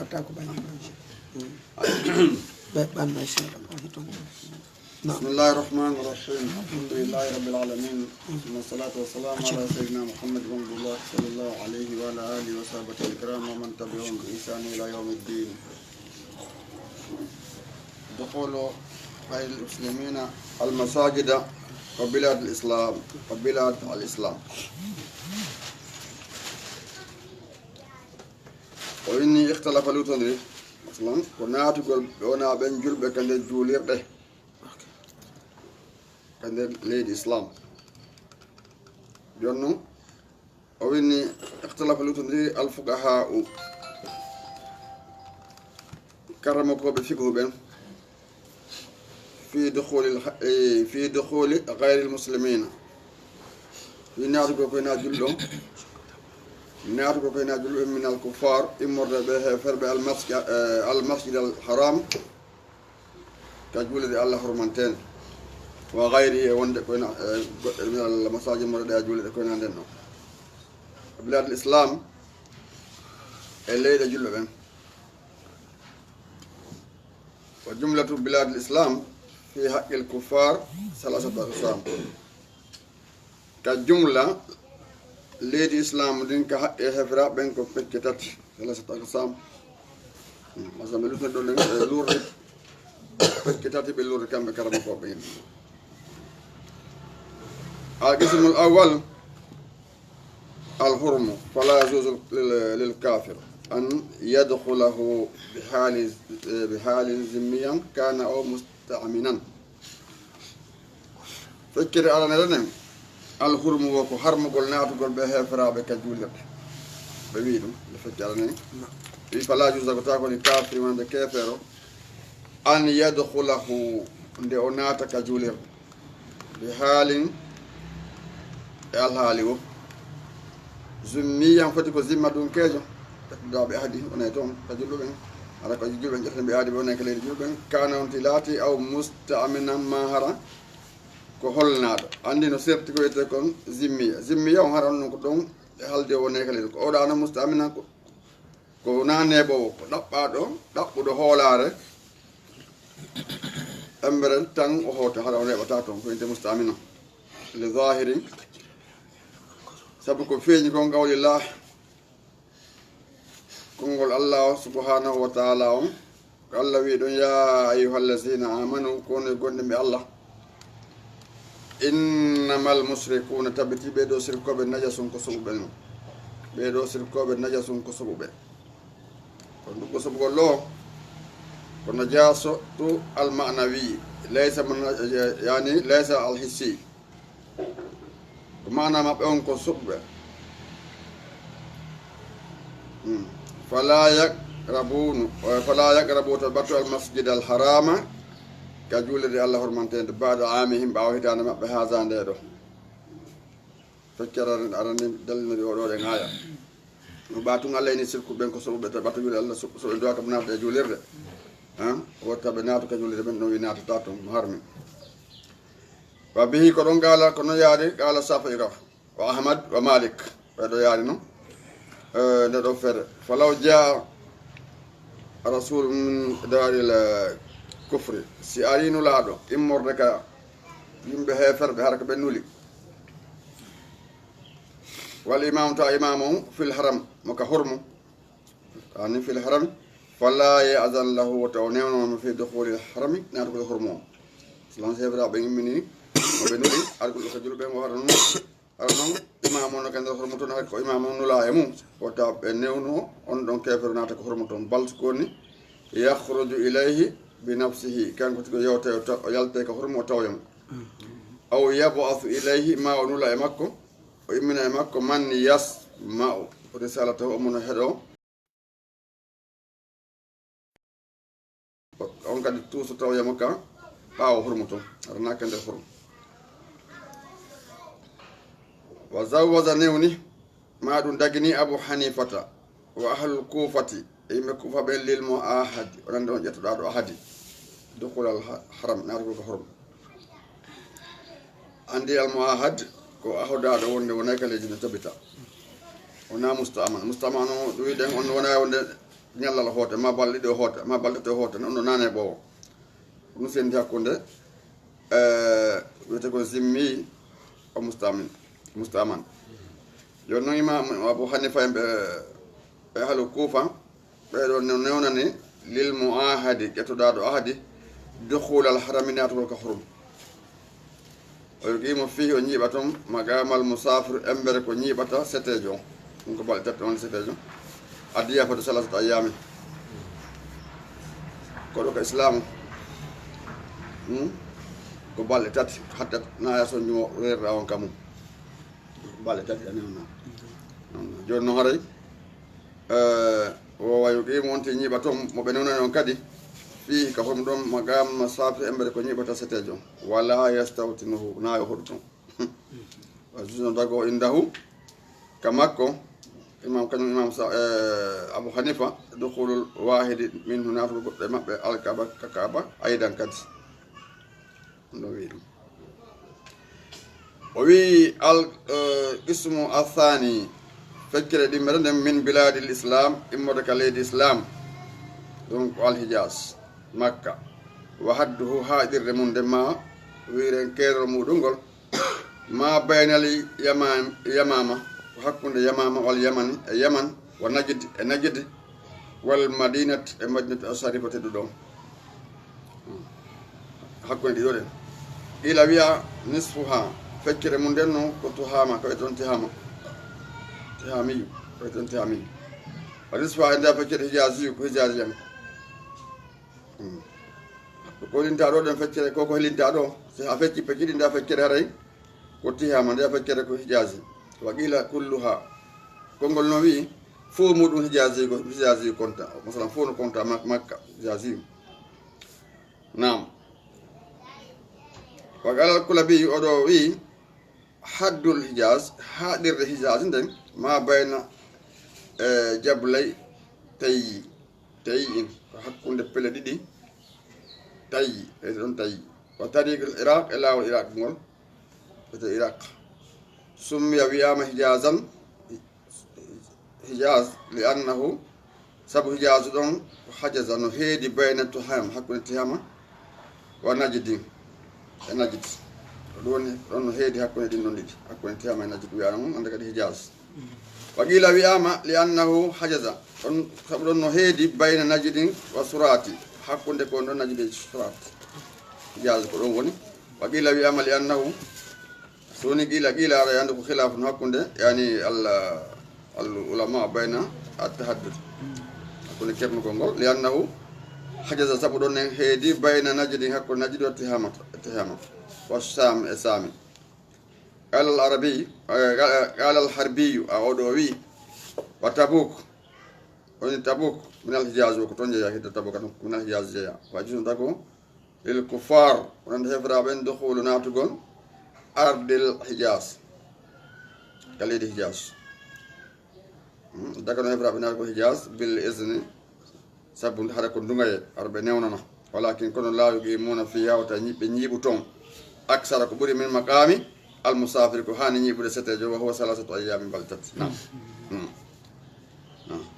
أتاكو بني بسم الله الرحمن الرحيم الحمد لله رب العالمين ثم الصلاة والسلام على سيدنا محمد بن الله صلى الله عليه وعلى آله وصحبه الكرام ومن تبعهم بإحسان إلى يوم الدين. دخول غير المسلمين المساجد وبلاد الإسلام وبلاد الإسلام. وإني اختلف لوتندري مثلا كنا تقول أنا بين جلب كان الجولير ده كان ليد إسلام جنو وإني اختلف لوتندري الفقهاء كرمكوا بفقه بين في دخول غير المسلمين في نارجو كنا جلو نارجو كنا جلو من الكفار إمر به فرب المسجد الحرام كجول الله حرمتين وغيره وند كنا من المساجد مرد جول كنا عندنا بلاد الإسلام اللي جلو بين وجملة بلاد الإسلام في حق الكفار ثلاثة أقسام. كجملة ليد الإسلام دين كحق هفراء بينكم في الكتاب ثلاثة أقسام. مثلا ملوث دولين لور في الكتاب باللور كم بكرم فوقين. القسم الأول الحرم فلا يجوز للكافر أن يدخله بحال ذميا كان أو مستأمنا. فكر على نرنم الحرم وكو حرم قلنا تقول به فرا بكجولة ببيدو فكر على نرنم فلا يجوز لكتاكل الكافر من بكافر أن يدخله لأنات كجولة بحال الحالي ذميا فتكو ذمة دون كيجو دا بأحد ونيتهم كجولة بين على كجولة بين جحن بأحد ونيك لين جولة بين كان انتلاتي أو مستأمنا ماهرا كهولنا عندي نصيرت كوي تكون زمية وهران نقدون هل دي ونيك لين أو أنا مستأمنا كونا نبو دبادو هولاره أمبرن تان وهوت هران نبتاتهم كنت مستأمنا لظاهرين سبكو فيني كون قول الله كونغول الله سبحانه وتعالى الله ويدون يا أيها الذين آمنوا كونوا يقولون بالله إنما المشركون تبتي بيدو سركوب النجس كسب بينهم بيدو سركوب النجس كسب بين كونوا كسب الله كنجاسة المعنوي ليس من يعني ليس الحسي معنى ما بيون كسب فلا يقربون تبتو المسجد الحرام كجول دي الله حرمتين بعد عامهم باوهتان ما بهذا ندو فكر أرني دلنا دي ودو غايا وباتون الله ني سيركو بن كو سو بتبتو جول الله سو دو كبنا جولير ها وتبناتو كجول دي بن نو ينات تاتو محرم وبه كون قال كون ياري قال صافي وأحمد ومالك بدو ياري نو ندو فر فلو جاء رسول من دار الكفر سيارين لادو إمور دكا يمبه فر بحرك بنولي والإمام تا إمامه في الحرم مكحرم يعني في الحرم فلا يأذن له وتونيون في دخول الحرم نارك الحرم سلام سيبرا بيني وبنولي أركل خجل بين وهرن أرنون إمامنا كان الحرمتون هكو إمامنا لا يمو وتاب نيونو أن دون كافر ناتك حرمتون بالسكوني يخرج إليه بنفسه كان كتو يلتك حرم وتويم أو يبعث إليه ما ونولا يمكو وإمنا يمكو من يسمع رسالته أمنا هدو أن قد توسو تو يمكا باو حرمتون أرنا كان الحرم وزوج نيوني ما دون دغني ابو حنيفه واهل الكوفه اي مكوفه بين للمؤاهد ولن دون يتدادو احد دخول الحرم نارغو حرم عندي المؤاهد كو اهدا دو ونك لجنه تبتا ونا مستعمن دوي دن ونا ñallal hoote ma balɗe ɗo hoote ma balɗe to hoote non no nane ɓowo ɗum sendi hakkunde wiyete ko zimmi o mustaman joni noon imam Abu Hanifa en ɓe haalo Kuufa ɓeɗo newnani lil muahadi ƴettoɗaɗo ahadi dukhul al harami natugol ka hurum o yogimo fihi o ñiiɓa toon magamal musafir embere ko ñiiɓata setejo ɗum ko balɗe tati on setejo addiya fode salasata ayami koɗo ko islamu ko balɗe tati hatta naya so ñumo werra on kamum balɗe tati anewna joni noon haray o wayuqimo wonte ñiiɓa toon moɓe newnani on kadi fihi ka hom ɗon magam musafir embere ko ñiiɓata setejo wala yastawtinuhu nayo hoɗu toon juno dago indahu ka makko imam kañum imam Abu Hanifa dukhulul wahidi min hunatugo goɗɗo e maɓɓe alkaba ka kaba aydan kadi ɗo wi ɗum o wi al ismu athani feccere ɗimmere nden min biladil islam immode ka leydi islam ɗum ko alhijas makka wa hadduhu haɗirde mum nde ma wiren keerol muɗum ngol ma baynal yamama ko hakkunde yamama wal yamani e yaman wa najid e najid wal madinat e madinatu asarifa teɗu ɗon hakkunde ɗiɗo ɗen ila wiya nisfuha feccere mum nden noon ko tuhama ko eton tihamiyu ko eton tihamiyu wa nisfuha e nder feccere hijasiyu ko hijasiyan ko linta ɗo ɗen feccere koko helinta ɗo so a fecci pecciɗi nda feccere haray ko tihama nda feccere ko hijasi wa qila kulluha kongol no wi fo muɗum hijasi konta masalan fo no konta makka hijasi nam wa qala kulabi oɗo wi haddul hijaz haɗirde hijaz nden ma bayna jablay tayi in ko hakkunde pele ɗiɗi tayi e ɗon tayi wa tariqul iraq e lawol iraq ngol ete iraq summiya wiyama hijazan hijaz li annahu sabu hijazu ɗon ko hajaza no heedi bayna tuham hakkunde tihama wa najidin e najid ɗon no heedi hakkunde ɗin ɗon ɗiɗi hakkunde tihama e najid wiyama mum ande kadi hijaz wa qila wiyama li annahu hajaza ɗon sabu ɗon no heedi bayna najidin wa surati hakkunde ko ɗon najide surat hijaz ko ɗon woni wa qila wiyama li annahu soni qila ara yande ko khilafu no hakkunde yani al ulama bayna at-tahaddud hakkunde kernugol ngol li annahu hajaza sabu ɗon en heedi bayna najidin hakkunde najidi wa tihamata wa sam e sami qala al arabi qala al harbiyu a oɗo wi wa tabuk woni tabuk min al hijaz ko toon jeeya hidde tabuk min al hijaz jeeya wa jusno dago lil kuffar wonande hefraɓen dukhulu natugol ardil hijaz ka leydi hijaz daga no hefraɓe natugol hijaz bil isni sabu haɗa ko ndugaye arɓe newnana walakin kono laawigi muna fi yawta ɓe ñiiɓu toon aksara ko ɓuuri min maqami al musafir ko hani ñiiɓude setejo wa huwa salasatu ayyamin bal tati nam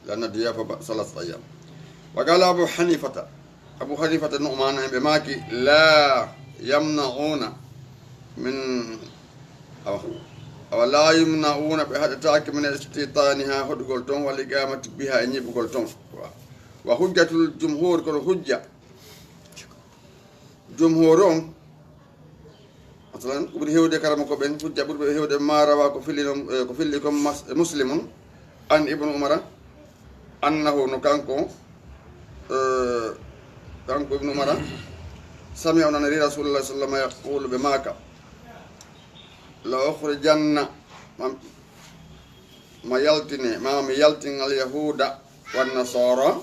lanna diya fa salasatu ayyam wa qala abu hanifata nu'man en ɓe maaki la yamna'una min awa la yumna'una ɓe haɗataki min istitaniha hoɗugol toon walla iqamati biha e ñiɓugol toon wa hujjatul jumhur kono hujja jumhur on masalan ko ɓuri hewde karama ko ɓen hujja ɓurɓe hewde ma rawa ko filli comme muslimun an ibnu umara annahu no kanko ibnu umara sami o nanari rasulullah sallam yaqulu ɓe maaka la ukhrijanna ma yaltine mama mi yaltin al yahuda wan nasara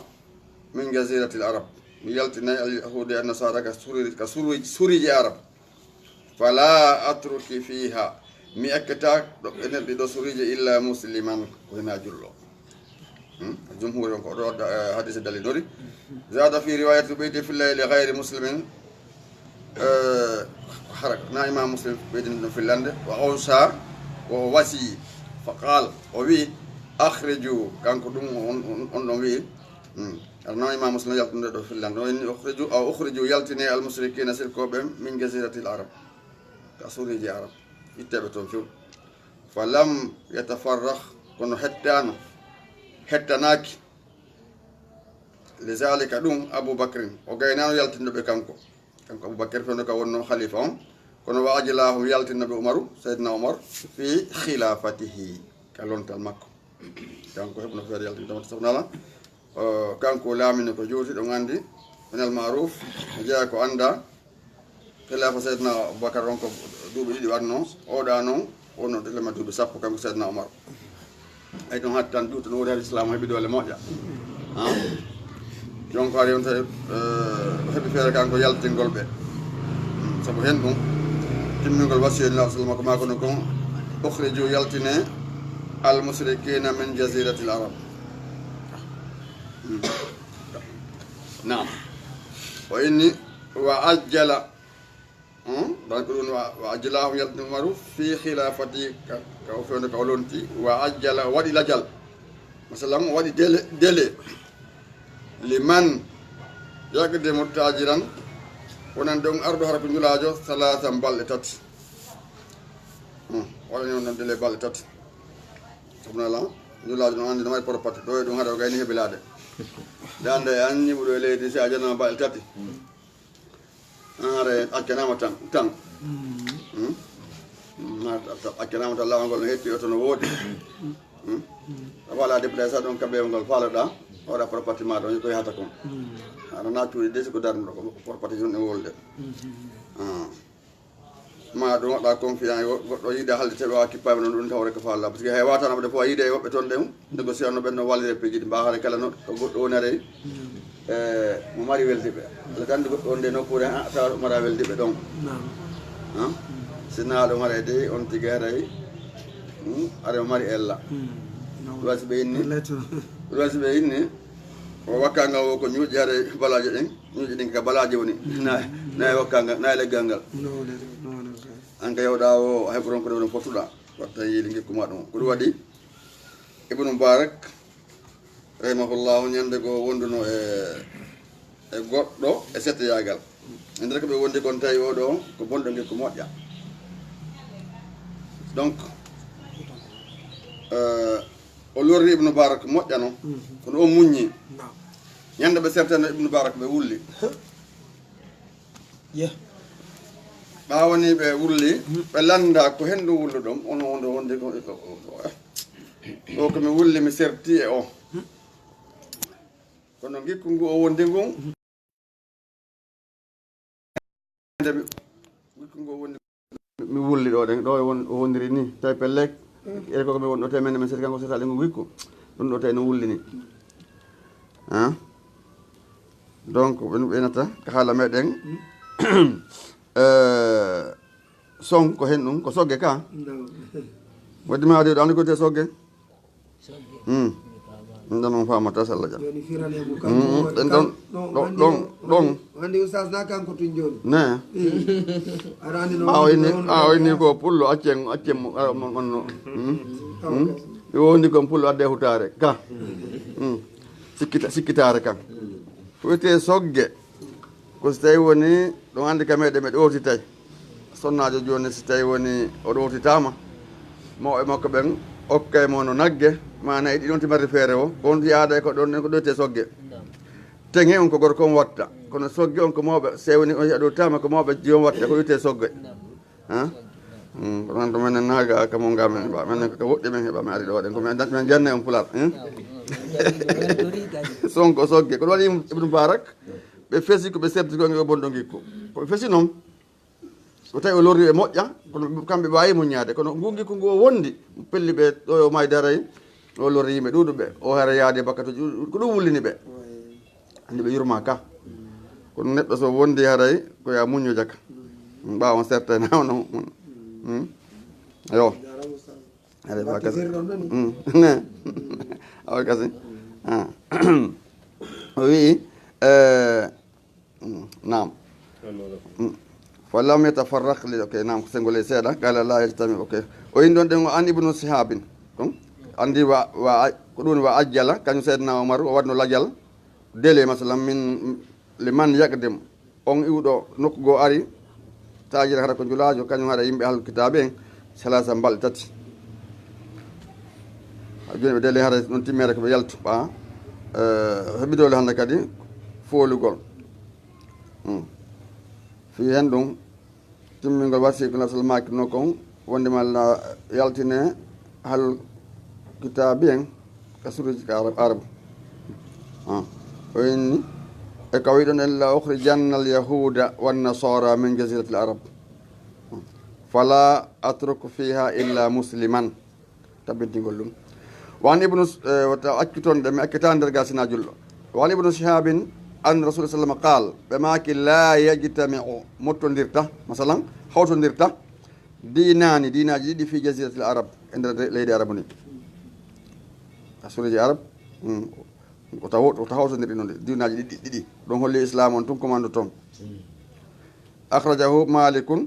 min jazirati al arab mi yaltina al yahuda an nasara ka suriji arab fala atruki fiha mi ekkata ɗo enen ɗiɗo suriji illa musliman ko hena jullo jumhur on ko ɗo hadise dalilori zada fi riwayati ɓeydi fillahi li gayri muslimin haraka na imam muslim ɓeydini ɗum fillande wa awsa o wasi fa qal o wi akhriju kanko ɗum on ɗon wi أرنا إمام مسلم يلتن دو في اللان وإن أخرجوا يلتني المشركين سلكوبهم من جزيرة العرب كسوري دي عرب يتبتون فيه فلم يتفرخ كنو حتى ناكي لذلك دوم أبو بكر وغينانو يلتن دو بكانكو أبو بكر فنو كونو خليفة كنو وأجلاه يلتن دو عمر سيدنا عمر في خلافته كالون تالمكو كانكو هبنا فير يلتن دو سبحانه kanko laamini ko juuti ɗo gandi minal maruf jeeya ko anda khilafa seydna aboubacar on ko duuɓi ɗiɗi watno oɗa noon wonno ɗelema duuɓi sappo kanko seydna oumar ay ɗum hatti tan juuti no woni hade islam heeɓi doole moƴƴa donc ari on tawi heeɓi feere kanko yaltingol ɓe saabu hen ɗum timmingol wasiyullah sallam ko makono kon ukhriju yaltine al musrikina min jazirati l arab نعم وإني وعجل وعجلهم يلتن معروف في خلافتي كوفون كولونتي وعجل ودي لجل مثلا ودي دلي لمن يقدم تاجرا ونندم أرض حرب نلاجو ثلاثة بالتات ولا نندم دلي بالتات سبحان الله نلاجو عندنا ما يبربط دوي دون هذا وعينه بلاده dande anni budo leedi si ajana bal tati are akkanama tan ma akkanama tan lawol ngol hetti oto no wodi wala déplacé don kambe ngol faloda ora property ma don ko yata kon ana nature desi ko darno ko property joni wolde ma do da confiance goddo yida halde tebe wa kippabe non dun tawre ko falla parce que hay wata na defo yide wobbe ton dem négociation no benno walire peji di bahare kala no ko goddo wonare mo mari weldibe le tan goddo onde no pour ta mara weldibe donc sina do mare de on tigare are mari ella wasibe inni o wakanga o ko nyujare balaje den nyuji din ka balaje woni na wakanga na le gangal anka yawda o hebron ko don fotuda watta yeli ngikku ma dum ko wadi ibnu mubarak rahimahullah nyande go wonduno e goddo e sette yagal nder ko be wondi kon tay o do ko bondo ngikku modja donc o lorri ibnu mubarak modja no kono o munyi nyande be certaine ibnu mubarak be wulli bawani ɓe wulli ɓe landa ko hendu wullu ɗum ono ondo wonde ko o komi wulli mi serti e o kono gikku ngu o wondi ngun gikku ngu o wondi mi wulli ɗo ɗen ɗo o wondiri ni tawi pellek ere koko mi wonɗo tawi men mi serti kanko setali ngu gikku ɗum ɗo tawi no wulli ni donc ɓen ɓenata ko haala meɗen son ko hen ɗum ko sogge ka waddi ma waɗi ɗo andi ko te sogge nda noon famata sallah jam ɗen ɗon andi oustaz na kanko tun joni ne o inni ko pullo accen manno yo wondi kon pullo adde hutare ka sikkitare kan ko wiyete sogge ko so tawi woni ɗum andi ka meɗe meɗe owtitay sonnajo joni so tawi woni oɗo owtitama mawɓe makko ɓen okkay mo no nagge mana e ɗiɗon timarde feere o on yaada ko ɗon ko ɗoyte sogge teŋe on ko gorko on watta kono sogge on ko mawɓe so woni on aɗo tama ko mawɓe jom watta ko wiyete sogge kono to menen naga kamo ngamen heɓa menen ko woɗɗi men heɓa mi ari ɗo waɗen komin janna on pular sonko sogge ko ɗo waɗi ibnu mubarak ɓe fesi ko ɓe serti ko o bonɗo gikku koɓe fesi noon so tawi o lorri ɓe moƴƴa kono kamɓe wawi muñade kono ngu gikku ngu o wondi pelli ɓe ɗo o may daray o lorri yimɓe ɗuɗuɓe o hara yaade bakka to ko ɗum wullini ɓe andi ɓe yurma ka kono neɗɗo so wondi haray ko ya muño jaka ɓawa on certaine hawno yo aɗa fa kasi ne awa kasi o wi نعم فلم يتفرق اوكي نعم سنقول سيدا قال لا يجتمع اوكي وين دون ان ابن شهاب عندي وا كدون واجل كان سيدنا عمر ودن لاجل délai masalan min liman yaqdim on iwɗo nokku goo ari tajira hata ko julaajo kañum haɗa yimɓe ahlul kitabe en salasa balɗe tati joni ɓe délai hata ɗon timmere koɓe yaltu ɓa heɓidole hannde kadi foolugol fi hen ɗum timmingol wasikul asal makino kon wondema yaltine hal kitabi en ka suruji ka arabu o inni e ko wiɗon en la ukhrijanna al yahuda wan nasara min jazirati al arab fala atruku fiha illa musliman tabbintigol ɗum wan ibnu wata accuton ɗe mi accita nder gasina julɗo wan ibnu shihabin an rasul sallam qal ɓe maki la yajtamiu mottodirta masalan hawtodirta dinaji ɗiɗi fi jazirati al arab e nder leydi arabu ni asureji arab wota hawtodirɗi noon dinaji ɗiɗi ɗon holli islam on tun commande toon akhrajahu malikun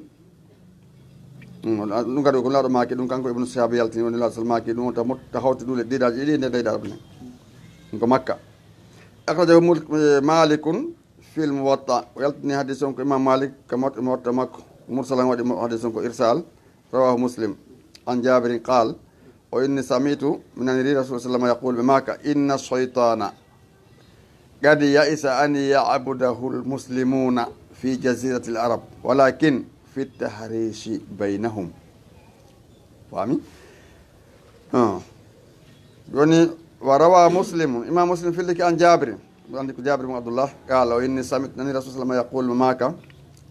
ɗum kadi ko laaɗo maki ɗum kanko ibnu sihab yaltini woni laaɗo sal maki ɗum ta hawti ɗule dinaji ɗiɗi nder leydi arabu ni ko makka akhrajahu malikun fil muwatta o yaltini hadis on ko imam malik ka muwatta makko mursalan waɗi hadis on ko irsal rawahu muslim an jabirin qal o inni samitu minaniri rasul sallam yaqul ɓe maka inna shaytana qad yaisa an yabudahu lmuslimuna fi jazirati l arab walakin fi tahrishi baynahum fami joni wa rawa muslimu imam muslim filliki an jabirin andi ko jabir mo abdoullah qala o inni samit nani rasul sallam yaqul ɓe maka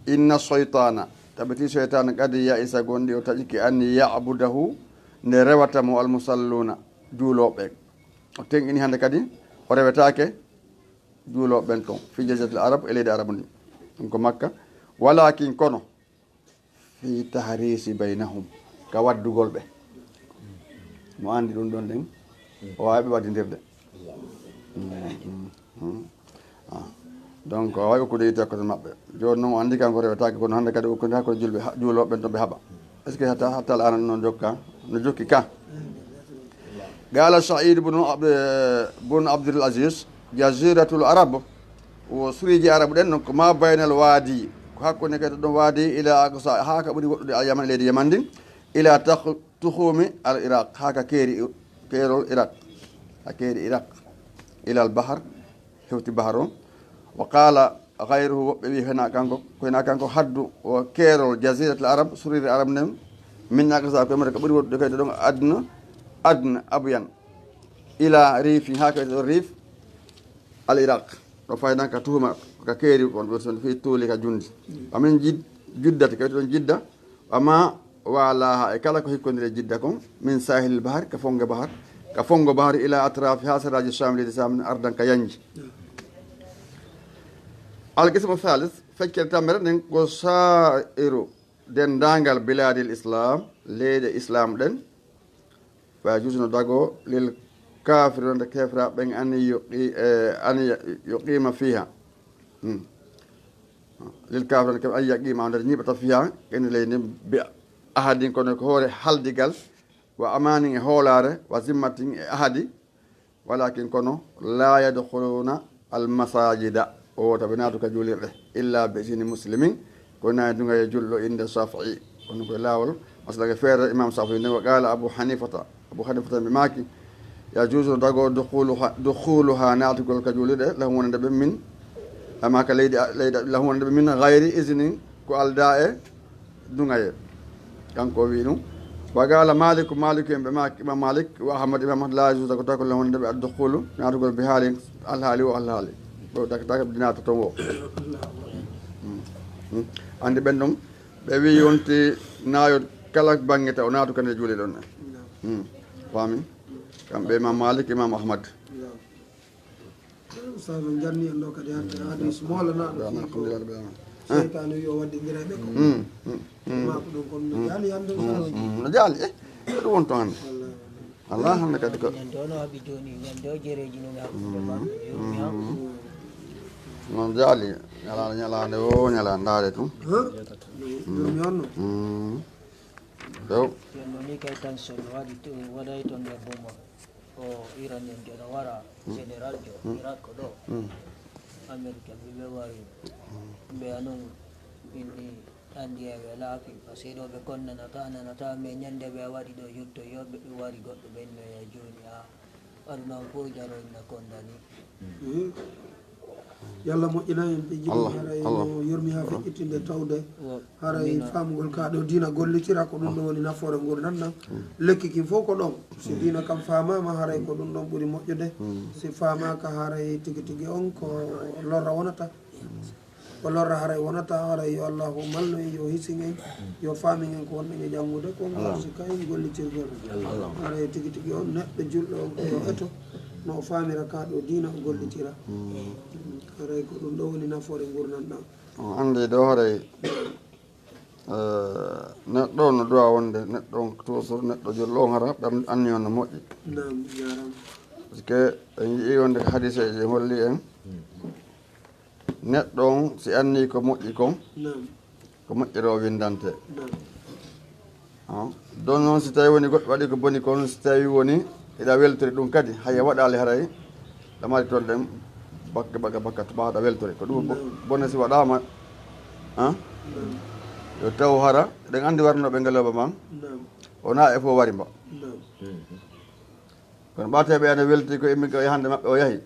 inna shaytana tabiti shaytana qad yaisa gonɗi o taƴiki an yabudahu nde rewata mo almusalluna juuloɓe o tengini hannde kadi o rewetake juuloɓen ton fi jaziratil arab e leydi arabu ni ɗum ko makka walakin kono fi tahrisi baynahum ka waddugol ɓe mo andi ɗum ɗon ɗen o wawi ɓe waddidirde donc o wawi okkude yite hakkude maɓɓe joni noon o andi kanko rewetake kono hannde kadi okkude hakkude julɓe juuloɓen ton ɓe haaɓa est ce que hatta al ana noon jokka no jokki ka qala said bun abdul aziz jaziratul arab o suriji arabu ɗen ko ma baynal waadi ko hakkude kadi ɗon waadi ila aqsa ha ka ɓuuri goɗɗude al yaman leydi yaman ndin ila tuhumi al iraq ha ka keerol iraq ha keeri iraq ila al bahar hewti bahar o wa qala gayruhu woɓɓe wi hena kanko haddu o keerol jaziratul arab suriji arab nden min aqsa ko mata ko ɓuuri woɗɗude kadi ɗon adna abyan ila rifi ha kadi ɗo rif al iraq ɗo faynan ka tuhuma ka keeri on ɗo son fi tuuli ka jundi amin juddata kadi ɗon jidda amma walaha e kala ko hikkodire jidda kon min sahilil bahar ka fongo bahar ila atrafi ha saraji samlide samin ardan ka yanji alqismu thalis feccere tammere nden ko sairu dendagal biladil islam leyɗe islam ɗen fa jusno dago lil kafir wonde kefra ɓen an yuqima fiha lil kafir wonde keɓe an yaqima nder ñiɓata fiha ene leydi bi ahadin kono ko hoore haldigal wa amanin e hoolare wa zimmatin e ahadi walakin kono la yadkhuluna al masajida o taɓe naatu ka juulirɗe illa be sini muslimin ko nayi dunga e julɗo inde safi kono koye laawol masalake feere imam safi ne wa qala abou hanifata ɓe maaki yajuusu dago dukhuluha naatugol ka juulirɗe lahum wonande ɓe min amaka leydi lahum wonande ɓe min gayri isnin ko alda e dungaye kanko wi ɗum wa qala maliku en ɓe maaki imam malik wa ahmad imam ahmad la yajuusu dago tako lahum wonande ɓe addukhulu naatugol bi haali alhaali o alhaali ɗo taka dinata toon o andi ɓen ɗum ɓe wi wonti nayo kala bange ta o naatu kande juuli ɗon famin kamɓe imam malik imam ahmad ustaz on jarni en ɗo kadi hadde hadis molanaɗo seytane wi o waddidiraɓe ko mako ɗon kono no jaali hande no jaali ɗum won toon hande allah hande kadi ko ñande waɓi joni ñande o jereji nomi hakkude maɓe noon jaali ñalande o ñalande ndaade tum jomi onno ɗew jonno ni kay tan son waɗi waɗay toon nder bomma o Iranian jona wara général jo Iraq ɗo America ɓe wari ɓe anon inni andi ɓe laafi par ce que ɗo ɓe nanata mais ñande ɓe waɗi ɗo yetto yoɓe ɓe wari goɗɗo ɓennoya joni aduna fof jaroyna kondani yalla moƴƴina en ɓe jiɗi haray no yurmi ha feƴƴitinde tawde haray famugol kaɗo dina gollitira ko ɗum ɗo woni nafoore gurdam nan lekki kin fof ko ɗon si dina kam famama haray ko ɗum ɗon ɓuuri moƴƴude si famaka haray tigui tigui on ko lorra wonata ko lorra haray wonata haray yo allahu malno en yo hisin en yo famin en ko wonɗen e janggude ko si kayen gollitirgol haray tigui tigui on neɗɗo julɗo on ko yo eto no famira kaɗo dina o gollitira haray ko ɗum ɗo woni nafoore gurdam ɗam andi ɗo haray neɗɗo no duwa wonde neɗɗo on toujours neɗɗo julɗo on hara ɗam anni on no moƴƴi nam jarama par ce que en yii wonde ko hadise je holli en neɗɗo on si anni ko moƴƴi kon ko moƴƴiro windante don noon si tawi woni goɗɗo waɗi ko boni kon si tawi woni eɗa weltori ɗum kadi haya waɗali haray ɗamari toon ɗen bakka to ɓawɗa weltori ko ɗum bone si waɗama yo taw hara eɗen andi warnoɓe ngeloba man wona e fof wari mba kono ɓateɓe ene welti ko immi ko hande mabɓe o yaahi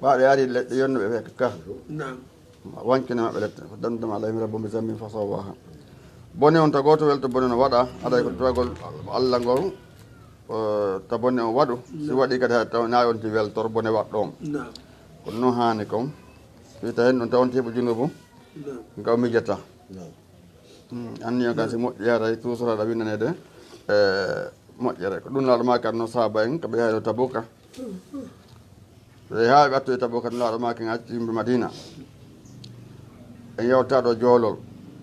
ɓaɗo ari leɗɗe yonnoɓe ɓe ka wankine mabɓe lette ko dandema alayhim rabbuɓe zammin fa sawaha bone on tago to welto bone no waɗa aɗay ko towagol allah ngol to bone o waɗu si waɗi kadi ha taw nayi onti weltor bone waɗɗom kono noon hani kon wita hen ɗon tawonti heɓo junubu ngaw mijata anni o kan si moƴƴi yaray toujours aɗa winnanede moƴƴere ko ɗum laaɗo ma kan no sahaba en koɓe yahay ɗo tabuka ɓe ha ɓe attoye tabuka ɗum laaɗo ma ken acci yimɓe madina en yewta ɗo joolol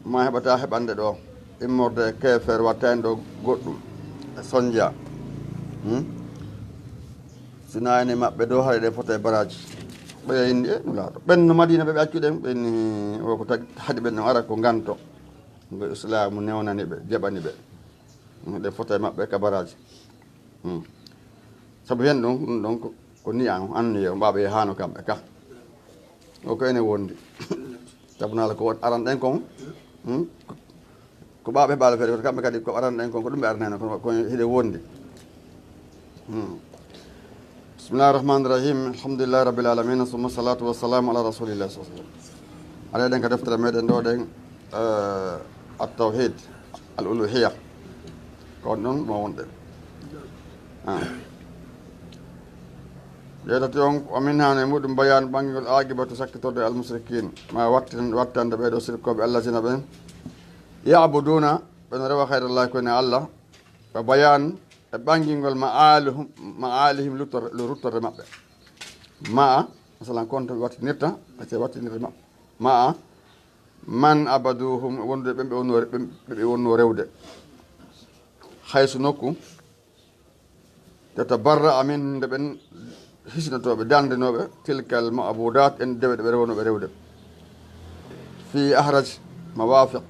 ma heɓata heɓande ɗo immorde kefer wattani ɗo goɗɗum e sondia sina ene maɓɓe ɗo haɗa ɗe fota e baraji ɓe indi ɗum laaɗo ɓenno madina ɓeɓe accuɗen ɓenni o ko tagi haɗi ɓen no ara ko ganto ngo islamu newnani ɓe jaɓani ɓe ɗe fota e maɓɓe ka baraji saabu hen ɗum ɗum ɗon ko ni an anni yo mbaɓe yahano kamɓe ka o ko ene wondi saabu nala ko aran ɗen kon ko ɓaɓe heɓalo feere koto kamɓe kadi ko aran ɗen kon ko ɗum ɓe araneno ko hiɗe wondi bismillahi rahmani rahim alhamdulillahi rabbil alamina summa salatu wassalamu ala rasulillah sa sallam aɗa eɗen ko deftere meɗen ɗo ɗen at tawhid al uluhiya ko on ɗon mo wonɗen ƴeetati on omin hano e muɗum bayan ɓangigol aqibatu sakkitorde almusrikin ma wattande ɓeɗo sirkoɓe allah sina ɓen yabuduna ɓeno rewa hayrallahi koyne allah ɓe bayan e ɓangingol maalihim ruttorde maɓɓe ma masalan konto ɓe wattinirta ɓe wattinirde maɓɓe ma man abaduhum wondude ɓeɓe wonno rewde hayso nokku tatabarra amin nde ɓen hisnotoɓe dandenoɓe tilkal maabudat en dewe ɗe ɓe rewnoɓe rewde fi ahraj mawafiq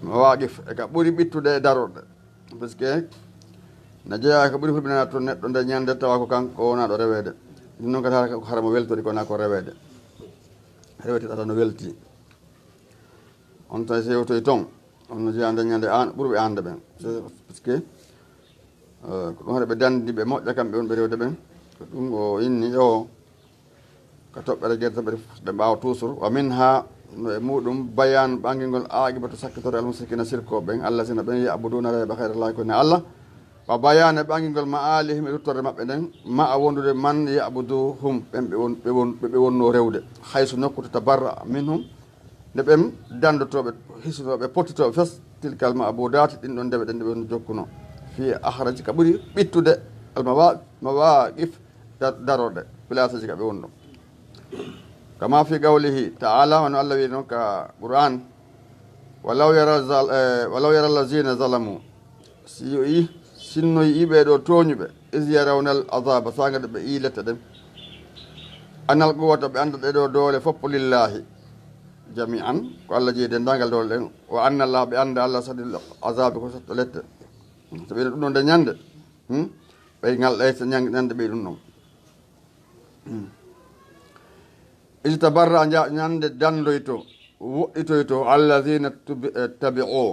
mawaqif e ka ɓuuri ɓittude e darorɗe par ce que ne jeeya ko ɓuuri hulɓinana toon neɗɗo nde ñande tawa ko kanko wonaɗo rewede ɗum noon kadi haramo weltori kona ko rewede rewete tata no welti on tawi so yewtoy toon on no jeeya nde ñande an ɓuurɓe ande ɓen par ce que ko ɗum haɗa ɓe dandi ɓe moƴƴa kamɓe wonɓe rewde ɓen ko ɗum o inni o ko toɓɓere gueɗe taɓe ɓe mbawa toujours wa min ha no e muɗum bayan ɓangilngol aqibatu sakkitore almusrikina sirkoɓe ɓen allah sina ɓen yabuduna reɓe hayrallahi koyne allah wa bayan e ɓangilngol ma alihim e ruttorde maɓɓe nden ma a wondude man yabuduhum ɓen ɓe wonno rewde hayso nokku to tabarra minhum nde ɓen dandotoɓe hisnoɓe pottitoɓe fes tilkal ma abudati ɗin ɗon ndewe ɗen nde ɓen jokkuno fi ahraji ka ɓuuri ɓittude almawaqif darorɗe place ji ka ɓe wonɗo kama fi qawlihi taala wano allah wi noon ka qur'an walaw yara allazina zalamu si yi sinno yiɓe ɗo toñuɓe is yarawnal azaba sagade ɓe ilete ɗen anal quwata ɓe anda ɗeɗo doole foppo lillahi jami an ko allah jeeyi dendagal doole ɗen wa annallah ɓe anda allah sadi azabe ko sotto lette so ɓeyno ɗum ɗo nde ñande ɓe ngalɗa so ñande ɓe ɗum ɗon ijtabarra ñande dandoyto woɗɗitoyto alladina tabi'u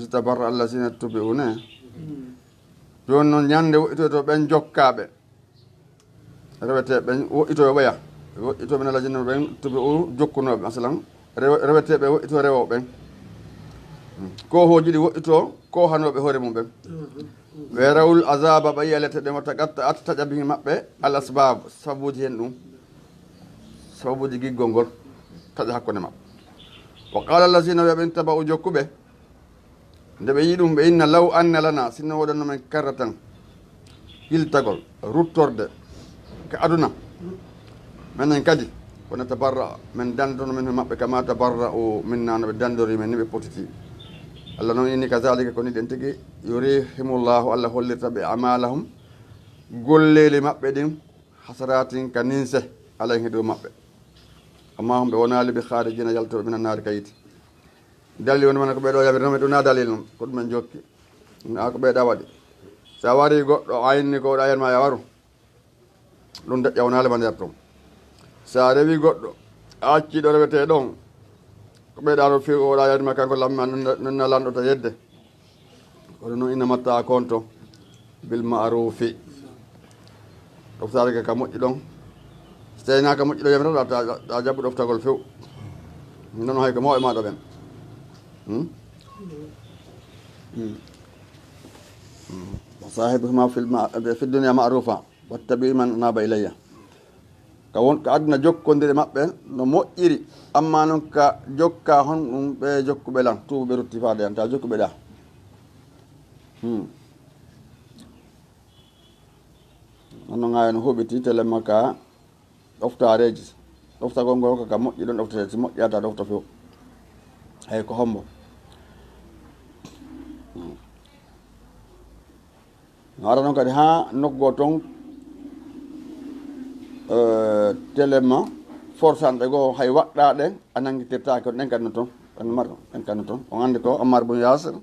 ijtabarra alladina tabi'u ne joni noon ñande woɗɗitoyto ɓen jokkaɓe rewete ɓen woɗɗitoɓe ɓoya woɗɗitoɓe n alladina ɓen tabi'u jokkunoɓe masalan reweteɓe woɗɗito rewoɓe ɓen ko hoji ɗi woɗɗito ko hanoɓe hoore mum ɓen werawul azaba ɓa yiyalete ɗen wata gatta at taƴabi maɓɓe al asbab sababuji hen ɗum sababuji giggol ngol taƴa hakkude maɓɓe wa qala allazina wiyaɓen taba'u jokkuɓe nde ɓe yi ɗum ɓe inna law anna lana sinno woɗanno men karra tan hiltagol ruttorde ko aduna minen kadi wona tabarra min dandono min maɓɓe kama tabarra o min nano ɓe dandori men ni ɓe potiti Allah noon inni kazalika ko ni ɗen tigi yurihimullahu Allah hollirta ɓe amalahum golleli maɓɓe ɗin hasaratin ka ninse alay he dow maɓɓe amma hum ɓe wonali ɓe haarijina yaltoɓe mina naari kayiti dalil woni mana ko ɓeɗo yabirnome ɗum na dalil noon ko ɗumen jokki a ko ɓeeɗa waɗi sa wari goɗɗo ayinni ko oɗa yanma ya waru ɗum deƴƴa wonalema nder toon sa rewi goɗɗo acciɗo rewete ɗon ko ɓeyɗaɗo fi oɗa yanima kanko lamma nonna lanɗota yedde kono noon ina matta konto bil maarufi ɗoftareke ka moƴƴi ɗon so tawi ka moƴƴi ɗo yamata a jaɓɓu ɗoftagol few noon hay ko mawɓe maɗo ɓen sahibuhuma fi dunia maarufa wattabi man naba ilayya ka aduna jokkodire maɓɓe no moƴƴiri amma noon ka jokka hon ɗum ɓe jokkuɓe lan tuuɓe rutti faade an ta jokkuɓe ɗa noon ga no huɓiti telemma ka ɗoftareji ɗoftagol ngol kaka moƴƴi ɗon ɗoftate si moƴƴata ɗofta few hay ko hombo no ara noon kadi ha nokgo toon téléma forçanɓe goo hay waɗɗaɗe a nanguitirtake ko ɗen kadi no toon mar ɗen kadi no toon on andi ko Ammar bun Yasir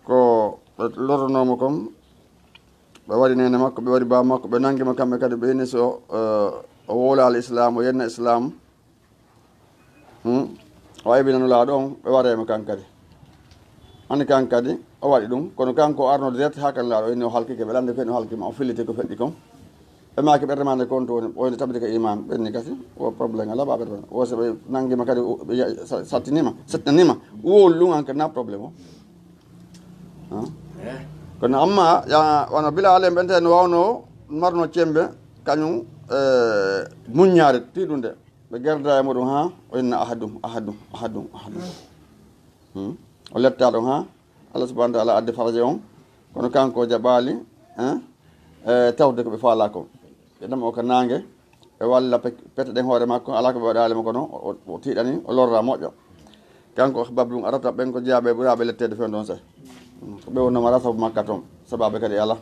ko lornomo kom ɓe waɗi nene makko ɓe waɗi ba makko ɓe nanguima kamɓe kadi ɓe ini so o wolal islam o yenna islam o aybinanulaɗo on ɓe warema kan kadi andi kan kadi o waɗi ɗum kono kanko arno direct ha kan laaɗo inni o halkike ɓe lande ko o halkima o filliti ko feɗɗi kon ɓe maki ɓe remande compte woni oyde tabde ko imam ɓenni kasi o probléme ala ɓa ɓeɗon o so ɓe nanguima kadi settanima wowol ɗum en kadi na probléme o kono amma ya wona bila ale ɓente no wawno marno cembe kañum muññare tiɗunde ɓe gerda e muɗum ha o inna ahadum o letta ɗon ha Allah subhanahu wa ta'ala adde faraje on kono kanko jaɓali tawde ko ɓe faala ko ɓeɗam o ko nangue ɓe walla pete ɗen hoore makko ala ko ɓe waɗalimo kono o tiiɗani o lorra moƴƴo kanko bablum arata ɓen ko jeeyaɓe ɓuraɓe lettede fen ɗon seh ko ɓe wonnoma ara sabu makka toon sabaɓe kadi ala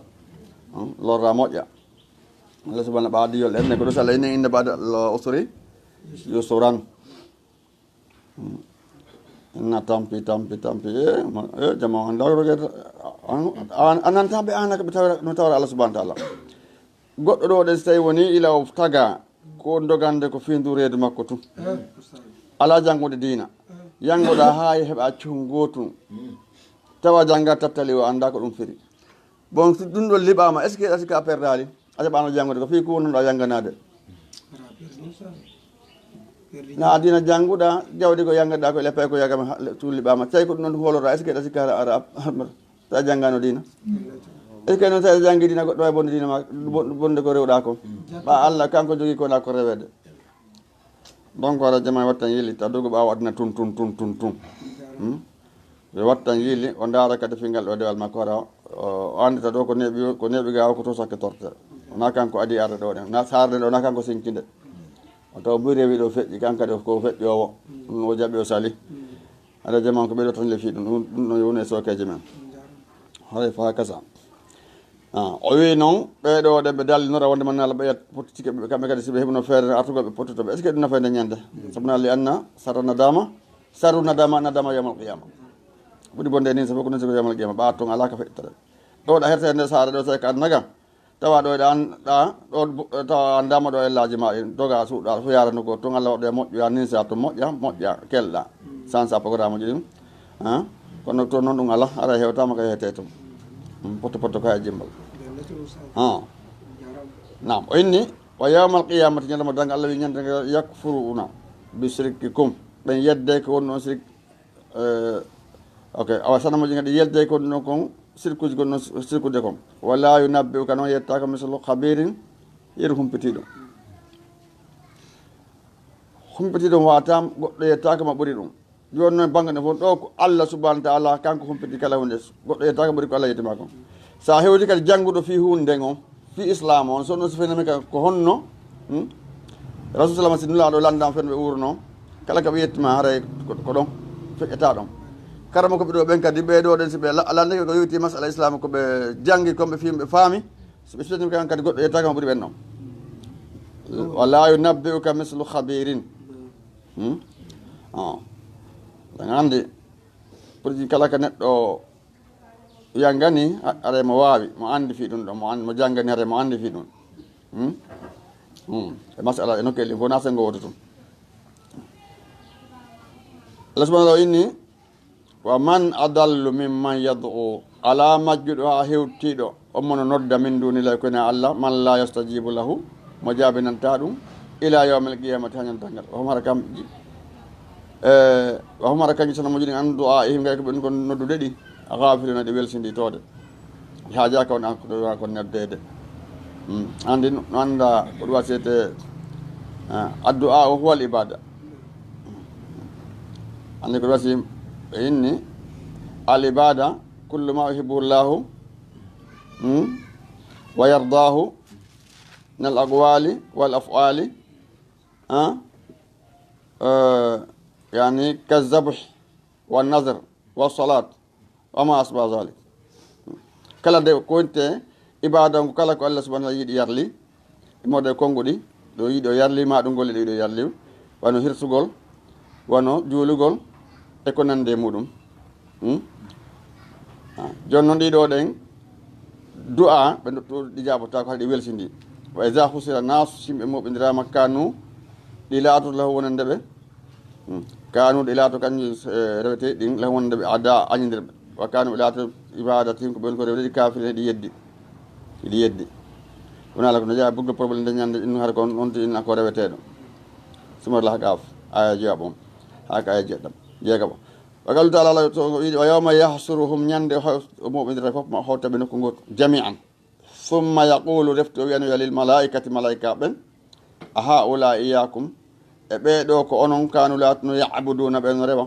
lorra moƴƴa Allah subhanahu ɓa diyol enne ko ɗo so Allah inni inde baɗa usri yusuran na tampi jama on lawrogeta anantaɓe anaka ɓe no tawra Allah subhanahu wa ta'ala goɗɗo ɗo ɗen so tawi woni ila o taga ko dogande ko findu reedu makko tum ala janngude diina yangoɗa ha heeɓa accuhu gotum tawa jangga tattali o anda ko ɗum firi bon so ɗum ɗo liɓama est ce que ɗati ka perdali a jaɓano janngude ko fi ko wonnoɗa yanganade na dina jannguɗa jawdi ko yangaɗa ko leppay ko yagama tulliɓama tawi ko ɗum noon holora est ce que ɗati ka ara ta janggano dina est ce que noon sa janggi dina goɗɗo way bonde dina ma bonde ko rewɗa ko ɓa Allah kanko jogui ko na ko rewede donc ara jama wattan yilli ta dogo ɓawa aduna tun ɓe wattan yilli o daara kadi fingal ɗo dewal makko ara o andita ɗo ko neeɓi gawa ko to sakke torte wona kanko adi arde ɗo ɗen na sarde ɗo wona kanko sinkinde o taw ɓuri rewi ɗo feƴƴi kankadi ko feƴƴi owo ɗum o jaɓi o sali aɗa jaman ko ɓeɗo tan lefi ɗum ɗo woni sokeje men haray fa kasa o wi noon ɓeɗo ɗe ɓe dallinora wonde man Allah ɓeyat pottitike ɓe kamɓe kadi siɓe heɓuno feere artugol ɓe pottotoɓe est ce que ɗum nafayde ñande sabuna li anna saru nadama yamal qiyama ɓuri bonde ni so fof ko non siko yamal qiyama ɓa ton ala ka fettata ɗo ɗa hertede saare ɗo tawi ka naga tawa ɗo ɗa ɗo tawa andama ɗo ellaji ma doga suuɗa fo yarano go ton Allah waɗo e moƴƴo ya nin sa to moƴƴa kelɗa sans sa programme ji ɗum kono to noon ɗum ala ara hewtama ka hewete tum poto ka e jimbal nam o inni wa yawmal qiyamati ñalama danga Allah wi ñande yakfuruna bi shirkikum ɓen yedde ko wonno shirk ok awa sanamoji gadi yelde ko ɗum kon sirkuji gonno sirkude kon wala yunabbi'u ka noon yettaka mislu khabirin yeru humpitiɗo watam goɗɗo yettaka ma ɓuuri ɗum joni noon banggue nde fof ɗo ko Allah subhanahu wa ta'ala kanko humpiti kala hunde goɗɗo yettaka ɓuuri ko Allah yettima kon sa hewti kadi jangguɗo fi hunde nden on fi islam on so ɗum so fenami ka ko honno rasul sallam si nulaɗo landam fen ɓe wurno kala kaɓe yettima haray ko ɗon feƴƴata ɗon karama koɓe ɗo ɓen kadi ɓeɗo ɗen siɓe landeke ko yewti masala islam koɓe jangi komɓe fimi ɓe faami soɓe sotimi kan kadi goɗɗo yettaka ma ɓuuri ɓen ɗon wala yunabbi'uka mislu khabirin ɗan andi pour kala ka neɗɗo yangani are mo wawi mo andi fi ɗum ɗo mo jangani are mo andi fi ɗum e masala e nokkel ɗin fof na sengo woto tum Allah subhanahu wa ta'ala inni wa man adallu mimman yad'u ala majjuɗo ha hewtiɗo ommono nodda min dunillahi koyne Allah man la yastajibu lahu mo jabinanta ɗum ila yawmil qiyamati hañantangal wa humara kanji sono moƴuɗi an du'a ihim gay ko ɓen kon noddude ɗi gafiluna ɗi welsindi tode haaja ka won ko neddede andi no anda ko ɗum wasiyete addu'a o huwal ibada andi ko ɗum wasi inni al ibada kullu ma yuhibbu llahu wa yardahu min al aqwali wal af'ali يعني كالذبح والنذر والصلاة وما أصبح ذلك كلا دي كنت إبادة كلا كو الله سبحانه يدي يرلي مودة كونغو دي دو يدو يرلي ما دونغول دي يدو يرلي وانو هرسوغول وانو جولوغول ekonan de mudum jonnon ɗi ɗo ɗen du'a ɓe to ɗi jabota ko haɗi welsindi wa iza husira nasu simɓe moɓindirama kanu ɗi laatoto lahu wonande ɓe kanu ɗi laato kañum rewete ɗin lahu wonande ɓe ada añidir ɓe wa kanu ɓe laato ibadatim ko ɓen ko rewde ɗi kafiri ɗi yeddi wona ala ko no jaa buggo probléme de ñande ɗin hara kon on inna ko reweteɗo sumarlah gaaf aya jeeɓon haka aya jeegabo wa qalu taala Allah to wiide wa yawma yahsuruhum ñande moɓidira fof ma hawtaɓe nokku goto jami'an summa yaqulu refto wiyano ya lil malaikati malaika ɓen a haula iyakum e ɓeɗo ko onon kanu latno yabuduna ɓe no rewa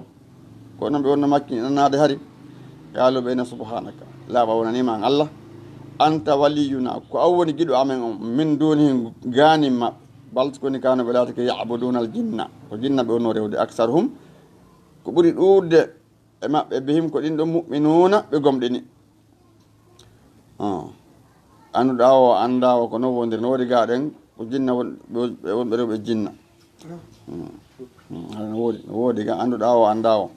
ko onon ɓe wonno makki nanade hari yaluɓe ene subhanaka laaɓa wonanima an Allah anta waliyuna ko aw woni giɗo amen on min duni ganim maɓɓe balti koni kanu ɓe laatake yabuduna al jinna ko jinna ɓe wonno rewde aksaruhum ko ɓuri ɗuurde e maɓɓe bihim ko ɗin ɗo mu'minuna ɓe gomɗini anduɗa o anda o ko non wondir no woodi gaɗen ko jinna wonɓe wonɓe rewɓe jinna no woodi ga anduɗa o anda o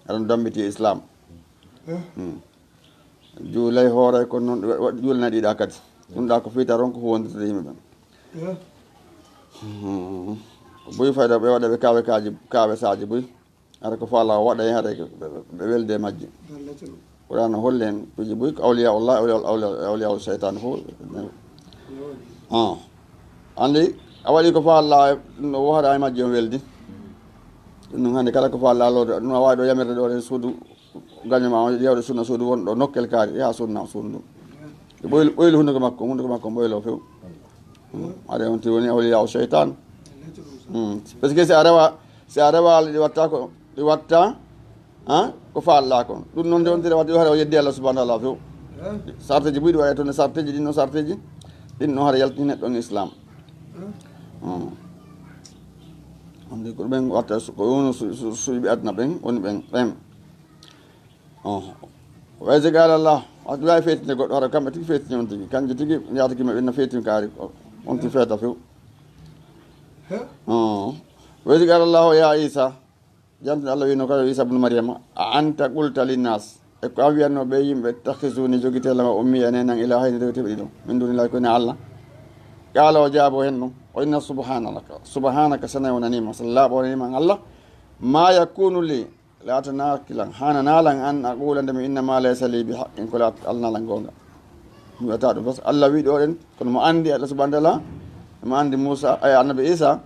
aɗon dambiti islam juulay hoore ko noon waɗi juulana ɗiɗa kadi ɗum ɗa ko fiita ron ko wondirde yimɓe ɓen ko boyi fayda ɓe waɗa ɓe kawe saji boyi ara ko faala o waɗa hen haɗa ɓe welde majji ɓurano holle hen kuji boyi ko awliyaullah awliyaul cheytane fof andi a waɗi ko faalla ɗum o haɗa e majji on weldi ɗum ɗum hannde kala ko faalla alode ɗum a wawi ɗo yamirde ɗo ɗen suudu gañoma o ƴewde sunna suudu wonɗo nokkel kaari ya sunna suudu ɗum ɓoylu hunduko makko ɓoylo few aɗa on ti woni awliyaul cheytane par ce que si a rewa ɗi watta ko faalla kon ɗum noon de ontire waɗi hara o yeddi Allah subhanahu wa ta'ala few sarteji ɓuyɗi waɗe toon sarteji ɗin no sarteji ɗin no hara yaltini neɗɗo en islam ande ko ɓen watta ko woni suyɓe aduna ɓen woni ɓen wayse gal Allah waɗi wawi fetinde goɗɗo hara kamɓe tigi fetini on tigi kanƴe tigi yataki maɓe no fetini kaari on ti feeta few wayse gal Allah ya Isa jamtin Allah wino ko Isa ibn Maryama anta qulta linnas e ko awiyano be yimbe takhizuni jogitela ma ummi anen ilahayni de tebe do min dunillahi ko ne Allah qala o jaabo hen no o inna subhanaka sana wonanima sallallahu alaihi wa Allah ma yakunu li la tanakilan hana nalan an aqula ndem inna ma laysa li bi haqqin kula alna lan gonga mi wata do bas Allah wi do den kono mo andi Allah subhanahu wa ta'ala mo andi Musa ay annabi Isa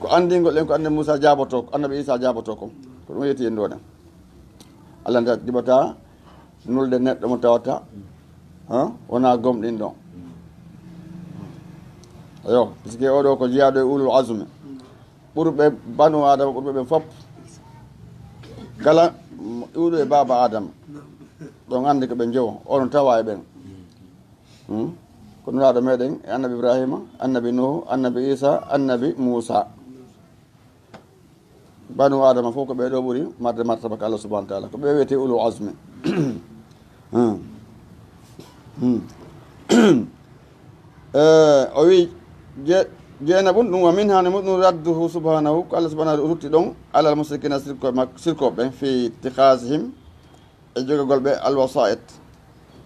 ko andi ngol len ko annabi Musa jaboto ko annabi Isa jaboto ko dum yeti en do den Allah nda dibata nulde neddo mo tawata wona gomɗin ɗon ayo puisque oɗo ko jeyaɗo e ulul azme ɓurɓe banu adama ɓurɓe ɓen fof kala iwɗo e baba adama ɗon andi ko ɓe jowo on tawa e ɓen ko nuraɗo meɗen e annabi Ibrahima annabi Nuhu annabi Isa annabi Musa banu adama fof ko ɓeɗo ɓuuri marde martaba ko Allah subhanahu wa ta'ala ko ɓe wiyete ulul azme o wi jeena ɓum ɗum wa min hane muɗum radduhu subhanahu ko Allah subhanahu wa rutti ɗon alal musrikina sirkoɓe ɓen fi ittikhasihim e jogogol ɓe alwasa'it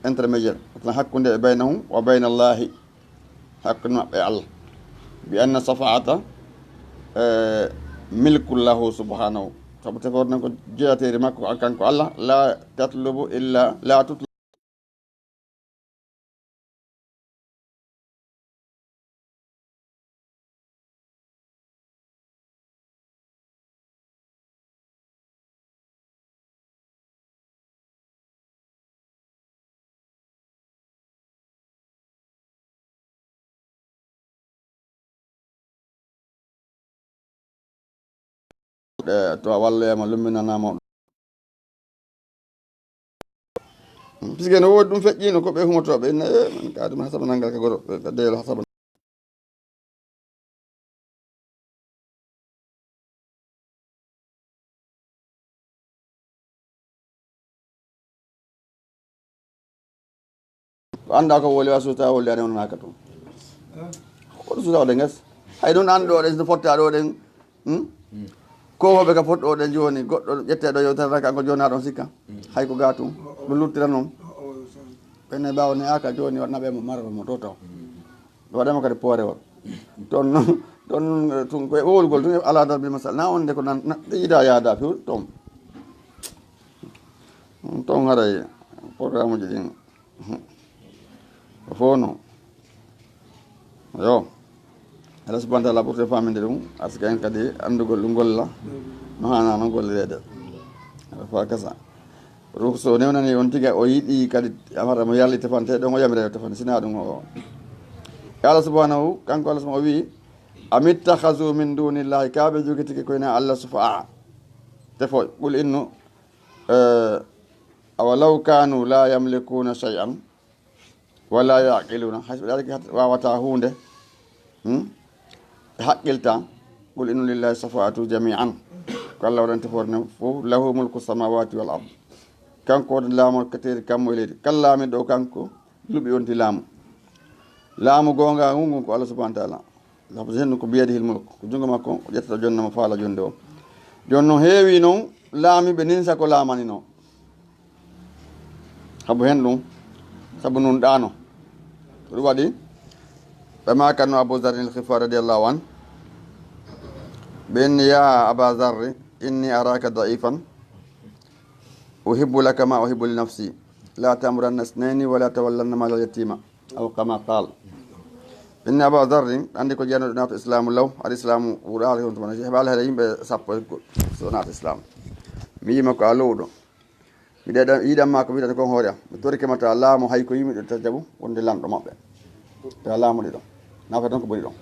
intermédiaire tan hakkude e baynahum wa bayna Allahi hakkude maɓɓe e Allah bi anna safa'ata milkullahu subhanahu sabu teforde ko jeeyateri makko kanko Allah la tatlubu illa la tutlubu to walloyama lumminanama puisque no woodi ɗum feƴƴino ko ɓe humotoɓe inna man ka ɗum hasaba nangal ka goto deylo hasaba ko anda ko woli wa suta wolde ane wonanaka toon koɗo suta oɗe gas hay ɗum andi ɗo ɗen so fotta ɗo ɗen ko hoɓe ka fotɗo ɗen joni goɗɗo ƴetteɗo yewtere kanko joni aɗon sikka hay ko ga tum ɗum luttira noon ɓenne ɓawa ne aka joni waɗnaɓe mo maraba mo to taw waɗama kadi poorewol toon toon tun koye ɓowolgol tun ala dal bil masal na on de ko nan yiida yaada few toon toon haray programme uji ɗin fo no yo Allah subhanahu wa ta'ala ɓurte faminde ɗum ar sika en kadi andugol ɗum golla no hana noon gollirede aɗa fa kasa ɗum so newnani on tiga o yiɗi kadi amata mo yarli tefante ɗon o yamire tefante sina ɗum o Allah subhanahu kanko Allah subhanahu o wi amittahasu min dunillahi kaɓe jogi tigi koyne Allah sufa'a tefo qul innu awalaw kanu la yamlikuna shay'an wala yaqiluna hayso ɗaɗi wawata hunde haqqilta qul inna lillahi safa'atu jami'an ko Allah waɗan teforde fof lahu mulku samawati wal ard kanko waɗa laamu kateri kammo e leydi kala laami ɗo kanko luɓi wonti laamu gonga ngungu ko Allah subhanahu wa ta'ala sabu henno ko biyadi hil mulk ko jungo makko o ƴettata jonnama faala jonde o joni noon heewi noon laamiɓe ninsa ko laamani no sabu hen ɗum sabu nun ɗano ko ɗum waɗi ɓema kanno Abu Zarr al-Ghifari radiyallahu an ɓen ya Aba Zarr inni araka da'ifan uhibbu laka ma uhibbu li nafsi la tamuranna isnaini wala tawallanna mal yatima aw kama qal inni Aba Zarr andi ko jeenoɗo nato islamu law aɗa islamu wuɗali on tuma heɓa Allah heɗa yimɓe sappo so nato islamu mi yima ko a lowɗo mi yiɗanma ko wiɗata kon hoore am mi torikemata laamu hay ko yimiɗo tajabu wonde lamɗo maɓɓe ta laamu ɗiɗo nafa tan ko boni ɗon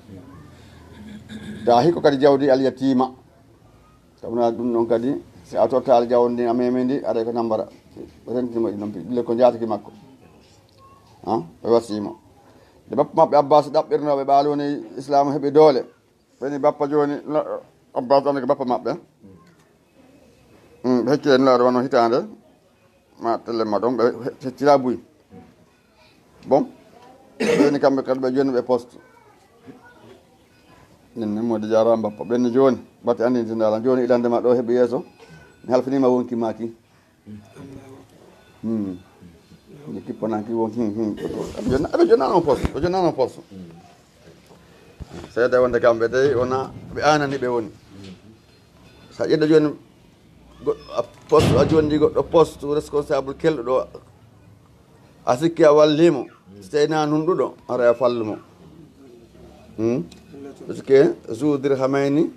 ta hikko kadi jawdi al yatima tabuna ɗum ɗon kadi si a totta al jawdi ndi a meme ndi aɗa ko nambara rentinimo ɗi noon ɗille ko jataki makko ɓe wasimo nde bappa maɓɓe Abbas ɗaɓɓirnoɓe ɓaaloni islamu heeɓi doole ɓeni bappa joni Abbas ande ko bappa maɓɓe ɓe heccire nelaɗo wano hitande ma tellemma ɗon ɓe heccira buy bon ɓeni kamɓe kadi ɓe jonni ɓe poste nen mo de jaramba bappa ben joni batte andi tindala joni ilande ma do hebe yeso halfinima wonki maki ni kiponanki wonki abe jona non posso seede wonde kamɓe dey wona ɓe anani ɓe woni sa ƴetta joni goɗɗo poste a jondi goɗɗo poste responsable kelɗo ɗo a sikki a wallimo so tawina hunɗuɗo ara a fallumo parce que zu dirhamayni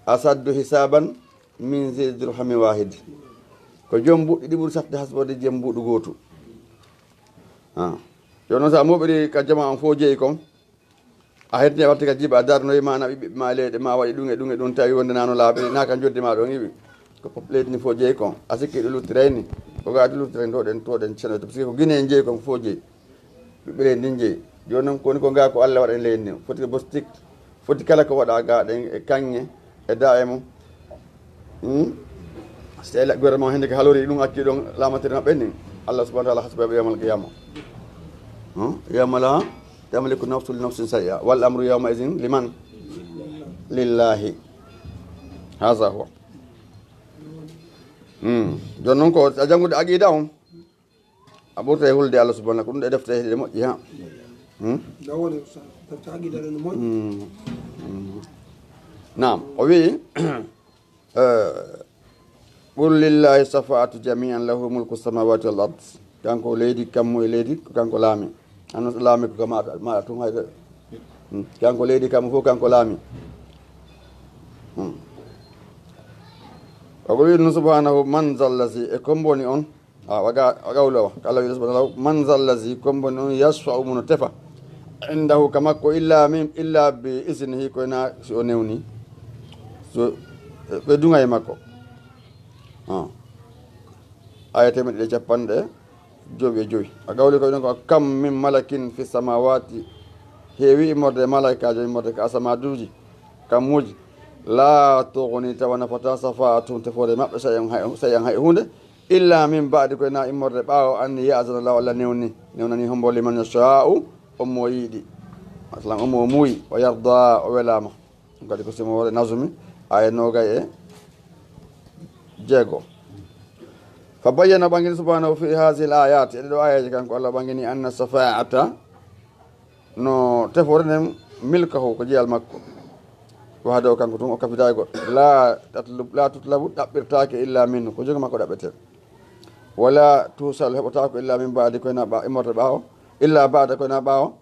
asaddu hisaban min zi dirhami wahid ko joom mbuɗɗi ɗi ɓuuri safde hasbode joom mbuɗu gotu joni noon sa moɓiri ka jama on fo jeeyi kon a heddi watte ka jiba a darnoyima na ɓiɓɓe ma leyɗe ma waɗi ɗum e ɗum tawi wonde nano laaɓe naka joddi ma ɗon yiɓi ko pop leydi ni fo jeeyi kon a sikki ɗo luttirayni ko gaadi luttiray toɗen cenoy to par ce que ko guine en jeeyi kon fo jeeyi ɓiɓɓe leydi ndin jeeyi joni noon koni ko ga ko Allah waɗa en leydi ndi foti bostik foti kala ko waɗa gaɗen e kanŋe e da e mum so tawi gouvernement hende ko halori ɗum acci ɗon lamatere maɓɓe ni Allah subahana taala hasbaɓe yamal qiyama yamala yamliku nafsu li nafsin shay'a wal amru yawma idhin liman lillahi haza huwa joni noon ko a janngude aqida on a ɓurta e hulde Allah subahana ko ɗum ɗe defte heɗe moƴƴi ha nam o wi qul lillahi safaatu jamian lahu mulku samawati wal ard kanko leydi kammo e leydi ko kanko laami anno laami ko maɗa tun hayde kanko leydi kammo fof kanko laami oko wi ɗum subhanahu man zallazi e komboni on wagawlo o kala wi subhanahu man zallazi komboni on yasfa'u muno tefa indahu ka makko illa bi isnihi koyna si o newni so ɓe dunga e makko aya temeɗe ɗe capanɗe joyi e joyi a gawli koy ɗon ko kam min malakin fi samawati heewi immorde malaikajo immorde ko asamaduji kammuji la togoni tawa nafata safa tum tefore maɓɓe sayan hay hunde illa min baadi koye na immorde ɓaawo anni yasana law Allah newnani hombo liman yasha'u omo yiiɗi masalan omo muuyi o yarda o welama ɗum kadi ko simore nasumi aya nogay e jeego fa bayyana ɓangini subhanahu fi hasihi l ayat eɗe ɗo ayaji kanko Allah ɓangini anna safaata no tefore nden milkahu ko jeyal makko wahde o kanko tun o kafitayi goɗɗo la tutlabu ɗaɓɓirtake illa min ko jogi makko ɗaɓɓete wala tusal heɓotako illa min baadi koyna immorde ɓaawo illa baada koyna ɓaawo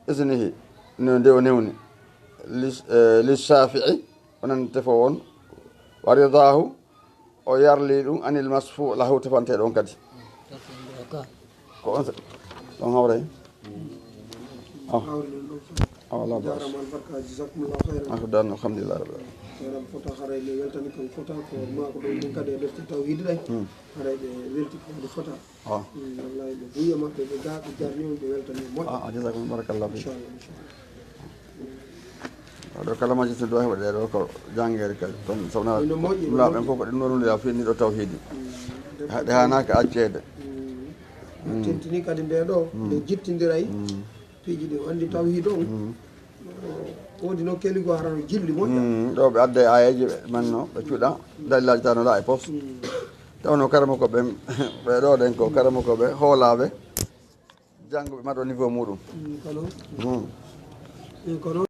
isnihi no nde o newni li shafii onan tefo on wa ridahu o yarli ɗum anil masfu lahu tefanteɗo on kadi ko on ɗon hawray wala dan alhamdulillah rabbil alamin fota haray ɓe weltani kon fota ko mako ɗon ɗum kadi e defte tawhide ɗe haray ɓe welti koɗe fota wallahi ɓe buya maɓɓe ɓe ga ɓe jarnima ɓe weltani moƴƴo jasakum barakallah fi ɗo kala majjirte ɗo heɓa ɗe ɗo ko janggere kadi ton sowna laɓen fof ko ɗen norude a fini ɗo tawhide haɗe hanaka accede tentini kadi nde ɗo nde jittodiray piiji ɗi andi tawhide on wodi no keli ko harano jilli moƴƴa ɗo ɓe adda e ayeji ɓe manno ɓe cuuɗa dalilaji tanoɗa e poste tawno karama koɓe ɓeɗo ɗen ko karama koɓe hoolaɓe janggoɓe maɗo niveau muɗum kono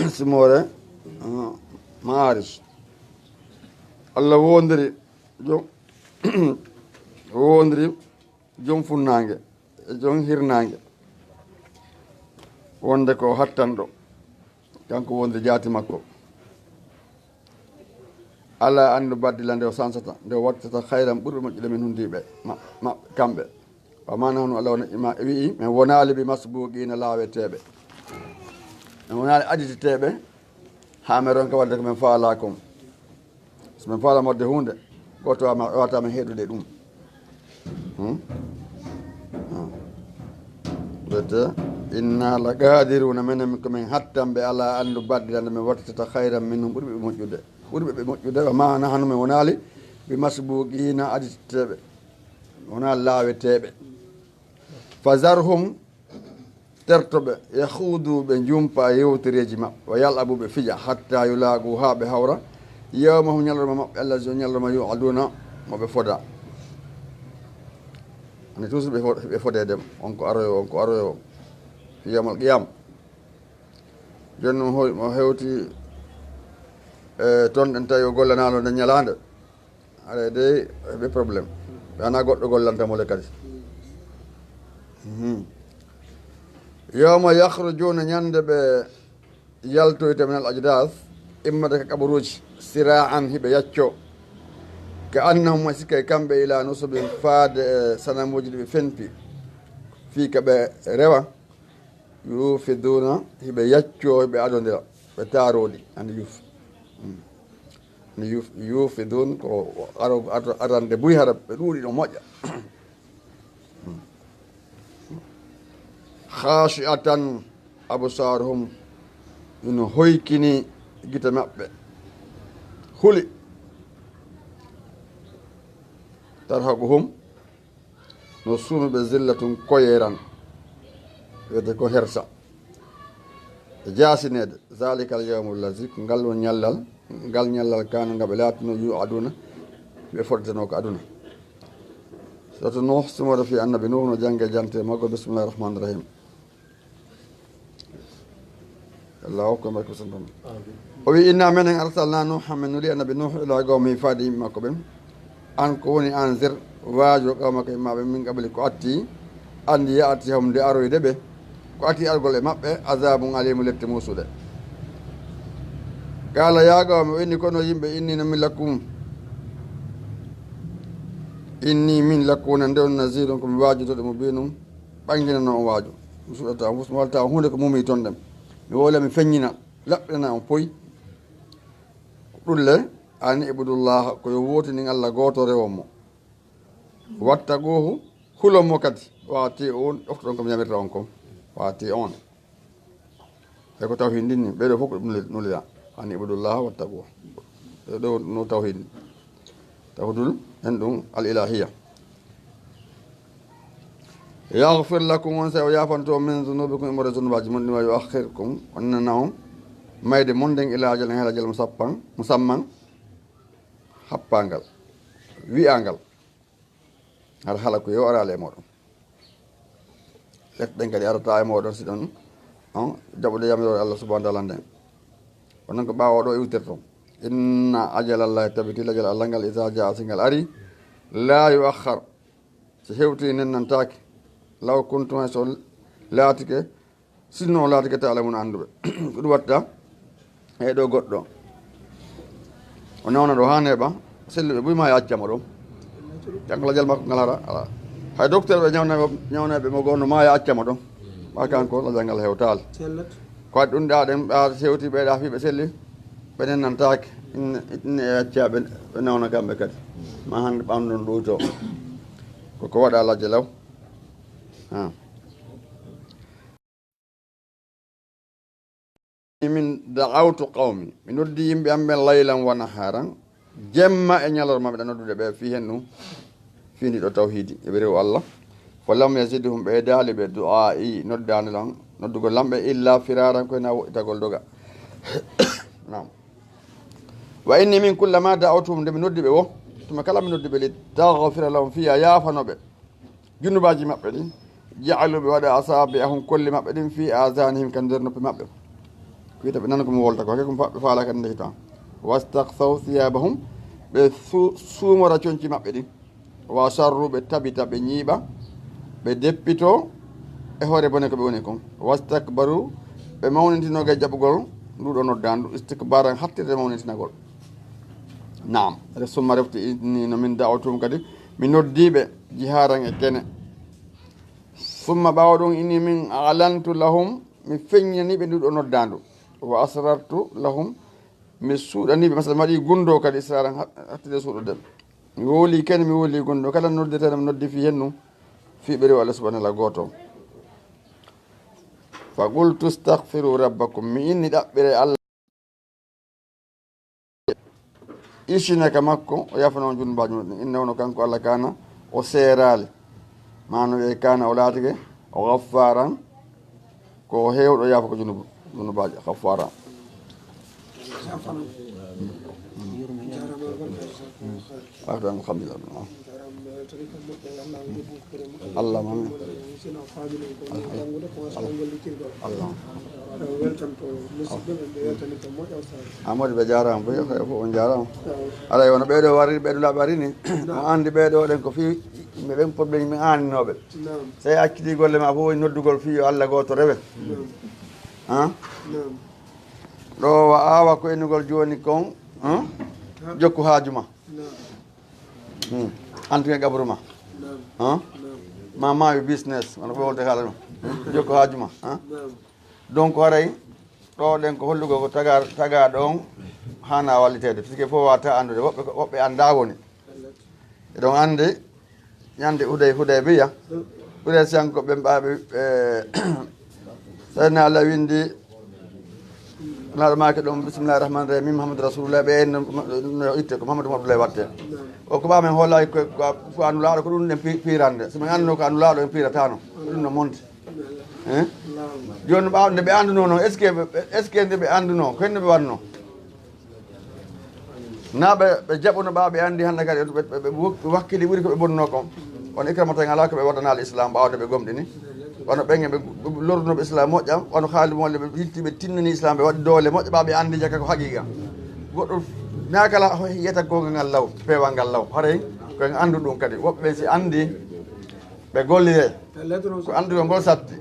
simore maaris Allah wondiri joom funnangue e joom hirnangue wonde ko hattanɗo kanko wondiri jaati makko ala andu baddila nde o sansata nde o wattata hayran ɓurɗo moƴƴude men hundiɓe maɓɓe kamɓe وما نحن الله ما وي من ونال بمسبوقين لاوتebe من ونال ajitebe hameron ko wadde men faalakum so men faala modde hunde goto wata men hedude dum bete inna la qadiruna men ko men hattambe ala andu baddande men wattata khayran minhum burbe mojjude wa ma nahnu men wonali bi masbuqina ajitebe wona lawetebe fazarhum tertoɓe yahuuduɓe jumpa yewtereji maɓɓe o yalaɓuɓe fija hatta yulagu ha ɓe hawra yewma hum ñallorma maɓɓe allah so ñallorma yuaduna moɓe foda ane toujours ɓe fodedema onko aroyo yawmal qiyama joni mo hewti toon ɗen tawi o gollanalo nde ñalande aɗa de ɓe probléme ɓe ana goɗɗo gollantamole kadi yawma yakhrujuna ñande ɓe yaltoyte min al ajdas immata ka kaɓaruji sira'an hiɓe yacco ka annahum sikka kamɓe ila nusubin faade e sanamuji ɗi ɓe fenpi fi ka ɓe rewa yufiduna hiɓe yacco hiɓe adodira ɓe taroɗi ande yufidun ko arande buy hara ɓe ɗuuɗi ɗo moƴƴa khashi'atan absaruhum ino hoykini gite maɓɓe huli tarhaquhum no suumiɓe zillatun koyeran wiyete ko hersa e jasinede zalika al yawmu llazi ko ngal won ñallal ngal ñallal kana ngaɓe laatino yu aduna ɓe foddeteno ko aduna soto nuh sumore fi annabi nuh no jange jante maggo bismillahi rahmani rahim allah hokko mbay ko santam o wi inna menen arsalna nuha min nuli annabi nuh ila gawmi faade yimɓe makko ɓen an ko woni anzir waajo qawma ko yimmaɓe min qabli ko atti andi yaati hom nde aroyde ɓe ko atti argol e maɓɓe azabum alimu lette musuɗe kala yagawmi o inni kono yimɓe inni no min lakkum inni min lakkuna nde on nasirun komi waajutoɗe mo binum ɓanginano on waaju mi suɗata on fusmo walta hunde ko mumi toon ɗem mi wola mi feññina laɓɓinana on poyi ɗulle ani ibudullah koyo wotinin allah goto rewon mo watta gohu hulon mo kadi wati on ɗoftoɗon komi yamirta on kom wati on e ko tawhid ndinni ɓeɗo fof ko ɗum nulira ani ibudullah watta gohu ɗo no tawhid tawdul en ɗum al ilahiya yaghfir lakum on sa o yafanto min zunubikum imore zunubaji mon ɗi wa yuakhirkum onnana on mayde mon nden ila ajal hela ajal musamman happangal wi'angal har hala ko yo arale e moɗon letɗen kadi arata e moɗon si ɗon on jaɓude yamirore allah subahana taala nden onon ko ɓawa ɗo iwtirton inna ajalallahi tabiti ajal allah ngal isa jaa singal ari la yuakhar so hewti nennantaki law kuntum so laatike sinno laatike ta alamun anduɓe ko ɗum watta ɗo goɗɗo o nawna ɗo ha neeɓa selli ɓe ɓuyma yaccama ɗo jangla jal makko ngal hara ala hay docteur ɓe ñawnaɓe mo gonno ma yaccama ɗo ɓa kanko la jangal hewtal ko waɗi ɗum ɗaɗen ɓa hewti ɓeɗa fi ɓe selli ɓe nennantaki inne yaccaɓe ɓe nawna kamɓe kadi ma hande ɓamɗon ɗoyto koko waɗa lajje law min da'awtu qawmi mi noddi yimɓe amɓe laylan wa naharan jemma e ñalorma ɓeɗa noddude ɓe fi hen ɗum findi ɗo tawhidi eɓe rew allah fo lam yazidhum ɓe daali ɓe du'a'i noddande lan noddugol lamɓe illa firaran koye na woɗɗitagol doga nam wa inni min kullama da'awtuhum nde mi noddi ɓe wo tuma kala mi noddi ɓe li taghfira lahum fiya yafanoɓe junubaji maɓɓe ɗin ja'aluɓe waɗa asabi ahum kolli maɓɓe ɗin fi azanihim kan nder noppi maɓɓe wiyta ɓe nana komi wolta ko hake ɓe faala kadi nde hitan wastaksaw thiyabahum ɓe suumora coñci maɓɓe ɗin wa sarru ɓe tabita ɓe ñiiɓa ɓe deppito e hoore bone ko ɓe woni kon wastakbaru ɓe mawnintinoga jaɓugol nduɗo noddandu istikbaran hattirde mawnintinagol naam re summa refti ni no min da'awtum kadi mi noddiɓe jiharan e kene summa ɓawa ɗum inni min alantu lahum mi feññaniɓe nduɗo noddandu wa asrartu lahum mi suuɗaniɓe masala mi waɗi gundo kadi israran hattude suuɗode mi woli ken mi woli gundo kala noddeteɗe mi noddi fi hennu fiɓe rew Allah subhanahu wa ta'ala goto fa qultu stahfiru rabbakum mi inni ɗaɓɓire Allah isinaka makko o yafano junubaaji muɗum inna wono kanko Allah kana o seerali mano e kana o laatike o gaffaran ko hewɗo yafa ko junubaaji gaffaran alhamdulillah Allah mami Amadou ɓe jarama bo fof on jarama alay wono ɓeɗo wari ɓeɗo laaɓi ari ni mo andi ɓeɗo ɗen ko fi yimɓe ɓen probléme mi anninoɓe so akkiti golle ma fof woni noddugol fi yo Allah goto rewe ɗo wa awa ko enugol joni kon jokku haajuma antuke gabru ma ma mawi business wono fof wolde haala ɗum jokku haajuma donc haray ɗo ɗen ko hollugo ko taga ɗon hana wallitede puisque fof wata andude woɓɓe anda woni eɗon andi ñande huday biya ɓuure sanko ɓe mbaɓe sayna Allah windi naɗo make ɗum bisimillahi rahmani rahim min mouhamadou rasulullah ɓe no itte ko mamadou abdoulaye watte o ko ɓamen hoolay ko annulaɗo ko ɗum ɗen pirande somin anduno ko annulaɗo en piratano ɗum no monti joni ɓawde ɓe anduno noon est ce que nde ɓe anduno ko henno ɓe wanno na ɓe jaɓuno ɓawa ɓe andi hande kadi ɓe wakkili ɓuuri koɓe bonno kon on ikramata en ala koɓe waɗana l'islam ɓawde ɓe gomɗi ni wono ɓen ɓe lordunoɓe islam moƴƴam wono haali molle ɓe yiltiɓe tinnani islam ɓe waɗi doole moƴƴa ɓaɓe andi jaka ko haqiqa goɗɗo nakala yiyata gonga ngal law pewal ngal law haray koyen andu ɗum kadi woɓɓe ɓe si andi ɓe gollire ko andugo ngol satti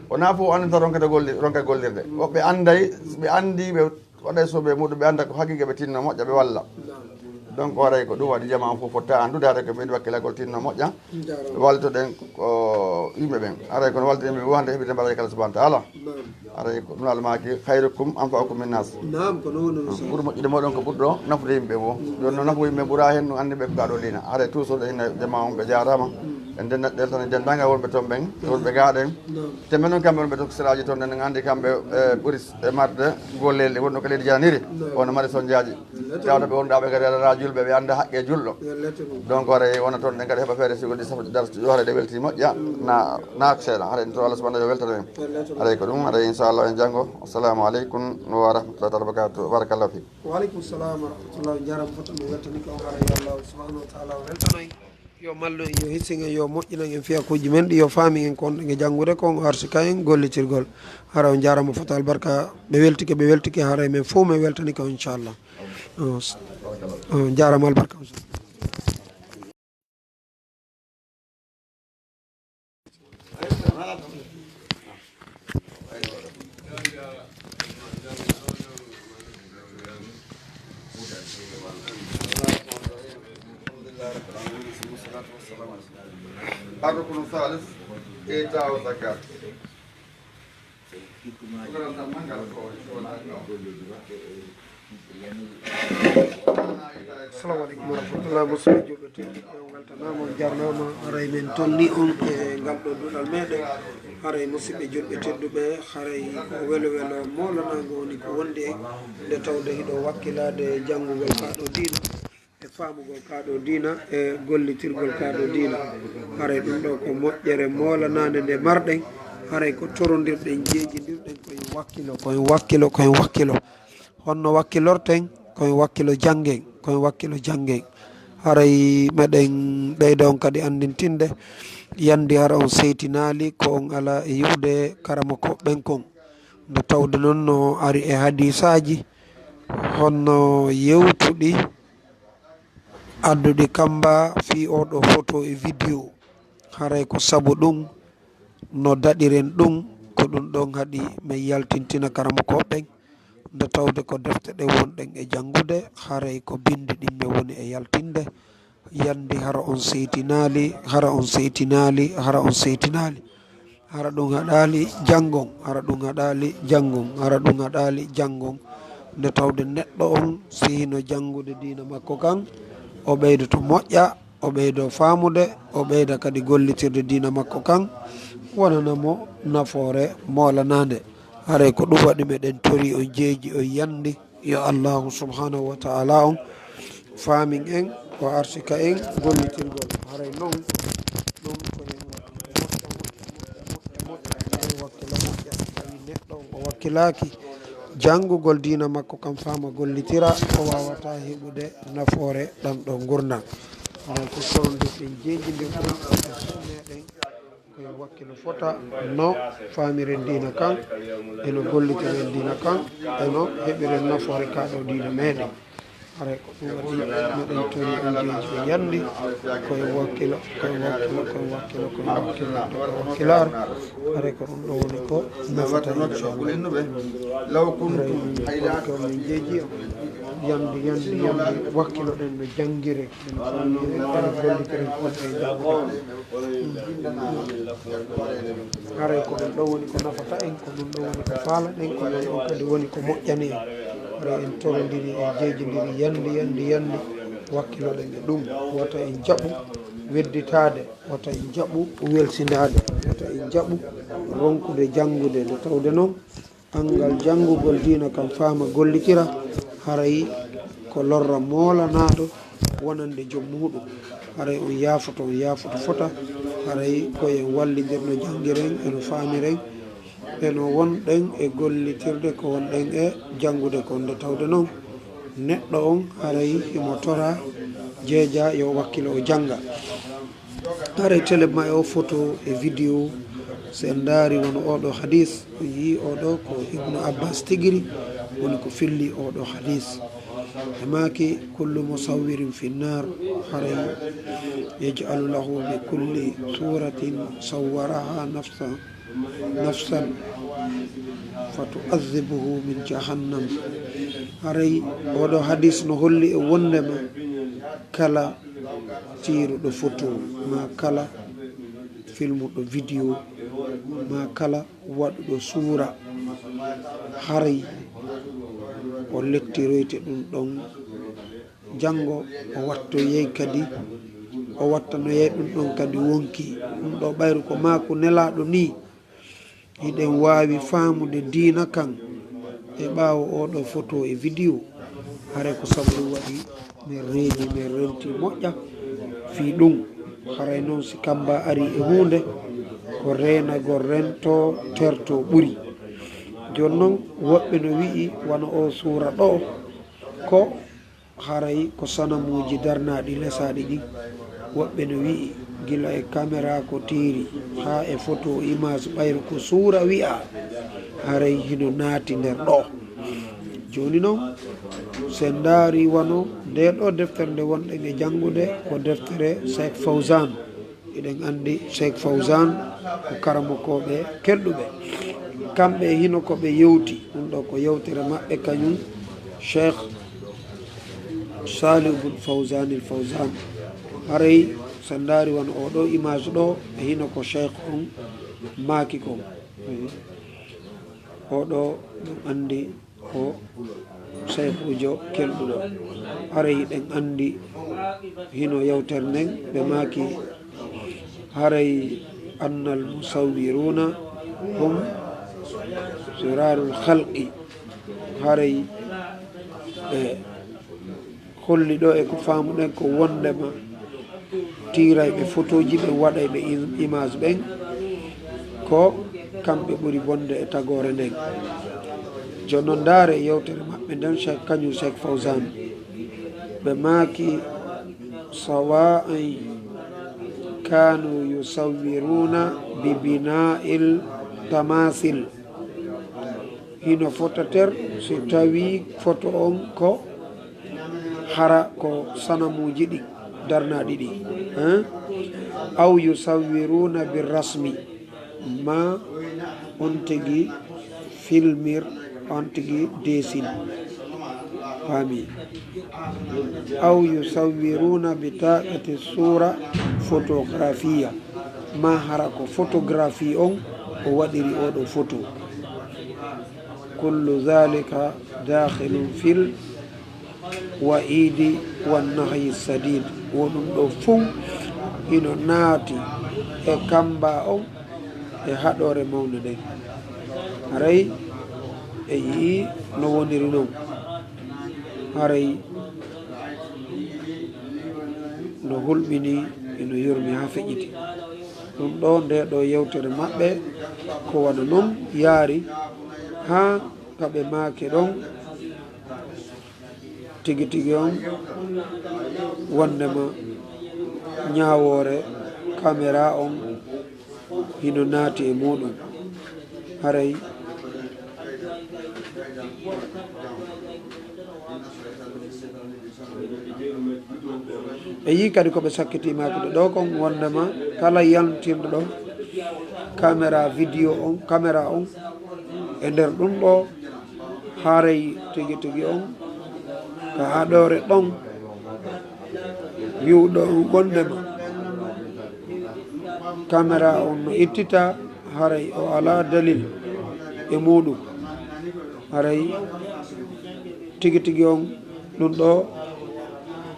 wona fof andata ronka gollirde woɓɓe anday ɓe andi ɓe waɗay soɓe muɗum ɓe anda ko haqiqa ɓe tinno moƴƴa ɓe walla donc haray ko ɗum waɗi jama on fof fotta andude haray ko ɓeɗi wakkilagol tinno moƴƴa ɓe wallitoɗen ko yimɓe ɓen haray kono wallito yimɓe wonde heɓide mbaɗa kala subahana taala haray ko ɗum almaki hayrukum anfa'ukum min nas ɓuuri moƴƴude moɗon ko ɓurɗo nafude yimɓe bo joni noon nafu yimɓe ɓuura hen no andi ɓe ko gaɗo lina haray toujours ɗen jama on ɓe jarama en ɗeltane dendagal wonɓe toon ɓen wonɓe gaɗen te men noon kamɓe wonɓe tokosiraji toon nden andi kamɓe ɓuuri marde gollelɗe wonno ko leydi janiri wono mari sondiaji tawno ɓe wonɗaɓe kadi aɗa julɓe ɓe anda haqqe julɗo donc haray wona toon ɗen kadi heeɓa feere sigo ɗi safde darde yo haray ɗe welti moƴƴa naak seeɗa haray to Allah subahanahu yo weltata en haray ko ɗum haray inchallah en janggo assalamu aleykum wa rahmatullahi taala barakatuh barakallahu fik waaleykum salam wa rahmatullahi jarama fotan mi weltani ko haray Allah subahanahu wa taala o weltanoy yo mallu en yo hissingen yo moƴƴinan en fiyakuji men ɗi yo faami en kon ɗe janngude kon arsika en gollitirgol hara on jarama fota albarka ɓe weltike haray men fof min weltani ko inchallah jarama albarka الركن الثالث إيتاء الزكاة. assalamu aleykum warahmatullah musidɓe julɓe tedduɓe o weltanama on jarnama haray min tolni on e ngal ɗo duɗal meɗen haray musidɓe julɓe tedduɓe haray ko welo welo molanago woni ko wondi en nde tawde hiɗo wakkilade janngugol kaɗo diina e famugol kaɗo diina e gollitirgol kaɗo diina haray ɗum ɗo ko moƴƴere molanade nde marɗen haray ko torodirɗen jeejidirɗen koyen wakkilo honno wakkilorten koyen wakkilo janggen haray meɗen ɓeyda on kadi andintinde yandi hara on seytinali ko on ala e yiwde karama koɓɓen kon nde tawde noon no ari e hadisaji honno yewtuɗi adduɗi kamba fi oɗo photo e vidéo haray ko saabu ɗum no daɗiren ɗum ko ɗum ɗon haɗi min yaltintina karama koɓɓen nde tawde ko defte ɗe wonɗen e janngude haray ko bindi ɗimme woni e yaltinde yandi hara on seytinali hara ɗum haɗali jangon hara ɗum haɗali jangon hara ɗum haɗali jangon nde tawde neɗɗo on sihino jangude dina makko kan o ɓeydo to moƴƴa o ɓeydo famude o ɓeyda kadi gollitirde dina makko kan wonanamo nafoore molanade haray ko ɗum waɗi meɗen tori on jeeji on yandi yo allahu subhanahu wa taala on faamin en o arsika en gollitirgol haray noon ɗum koye wakkila moƴƴa so tawi neɗɗo o wakkilaki janngugol dina makko kam fama gollitira o wawata heɓude nafoore ɗam ɗo gurdam haray ko sorondirɗen jeejidirɗen meɗen koye wakkilo fota no famiren dina kan eno gollitiren dina kan eno heɓiren nafoore kaɗo dina meɗen haray ko ɗum waɗi meɗen tori on jeeji ɓe yandi koye wakkilo wakkilar haray ko ɗum ɗo woni ko nafata inchallah jeeji yandi wakkilo ɗen no janggire en famiren ene gollitiren fonɗe jangde haray ko ɗum ɗo woni ko nafata en ko ɗum ɗo woni ko faala ɗen ko ɗum ɗo kadi woni ko moƴƴani en haray en torodiri e jeejidiri yandi wakkilo ɗen e ɗum wata en jaɓu wedditade wata en jaɓu welsinade wata en jaɓu ronkude janngude nde tawde noon angal janngugol dina kam faama gollitira haray ko lorra molanaɗo wonande joom muɗum haray on yaafoto fota haray koyen wallidirno janngiren eno faamiren eno wonɗen e gollitirde ko wonɗen e janngude ko nde tawde noon neɗɗo on haray imo tora jeeja yo wakkilo o jannga haray téléma e o photo e vidéo so en daari wono oɗo hadis o yi oɗo ko ibnu abbas tigiri woni ko filli oɗo hadis e maki kullu musawwirin fi nnar haray yaj'alu lahu bi kulli suratin sawwaraha nafsan fatu'adhibuhu min jahannam haray oɗo hadis no holli e wondema kala tiruɗo photo ma kala filmuɗo vidéo ma kala waɗuɗo suura haray o lettiroyte ɗum ɗon janngo o watto yey kadi o wattano yey ɗum ɗon kadi wonki ɗum ɗo ɓayru ko mako nelaɗo ni hiɗen wawi famude dina kan e ɓawo oɗo photo e vidéo haray ko sabu ɗum waɗi min reeji min renti moƴƴa fi ɗum haray noon si kamba ari e hunde ko renagol rento terto ɓuuri joni noon woɓɓe no wi'i wona o suura ɗo ko haray ko sanamuji darnaɗi lesaɗi ɗi woɓɓe no wi'i gila e caméra ko tiiri ha e photo image ɓayru ko suura wi'a haray hino naati nder ɗo joni noon sen daari wano nde ɗo deftere nde wonɗen e janngude ko deftere Cheikh Fawzan eɗen andi Cheikh Fawzan ko karamokoɓe kelɗuɓe kamɓe hino koɓe yewti ɗum ɗo ko yewtere maɓɓe kañum Cheikh Salih ibn Fawzan il Fawzan haray sen daari wano oɗo image ɗo e hino ko cheikh on maaki ko oɗo ɗum andi ko cheikh ujo kelɗuɗo haray ɗen andi hino yewtere nden ɓe maaki haray annal musawwiruna hum sirarul khalqi haray ɓe holli ɗo e ko famuɗen ko wondema tiirayɓe photo ji ɓe waɗayɓe image ɓen ko kamɓe ɓuri bonde e tagore nden joni noon ndaare yewtere maɓɓe nden cheikh kañum Cheikh Fawzan ɓe maaki sawa an kanu yusawwiruna bi bina'il tamasil hino fotater si tawi photo on ko hara ko sanamuji ɗi darnaɗi ɗi aw yusawwiruna bi rasmi ma on tigi filmir on tigi desine fami aw yusawwiruna bi taqati sura photographia ma hara ko photographie on o waɗiri oɗo photo kullu dhalika dakhilun fil wa'idi wannahyi sadid woɗum ɗo fuu ino naati e kamba on e haɗore mawde nden haray e yii no woniri noon haray no hulɓini ino yurmi ha feƴƴiti ɗum ɗo nde ɗo yewtere maɓɓe ko waɗa noon yaari ha kaɓe maake ɗon tigi tigi on wondema ñawore caméra on hino naati e muɗum haray e yi kadi koɓe sakkitimakude ɗo kon wondema kala yaltirɗo ɗo caméra vidéo on caméra on e nder ɗum ɗo haray tigi tigi on ka haɗore ɗon wiwɗo wondema caméra on no ittita haray o ala dalil e muɗum haray tigi tigi on ɗum ɗo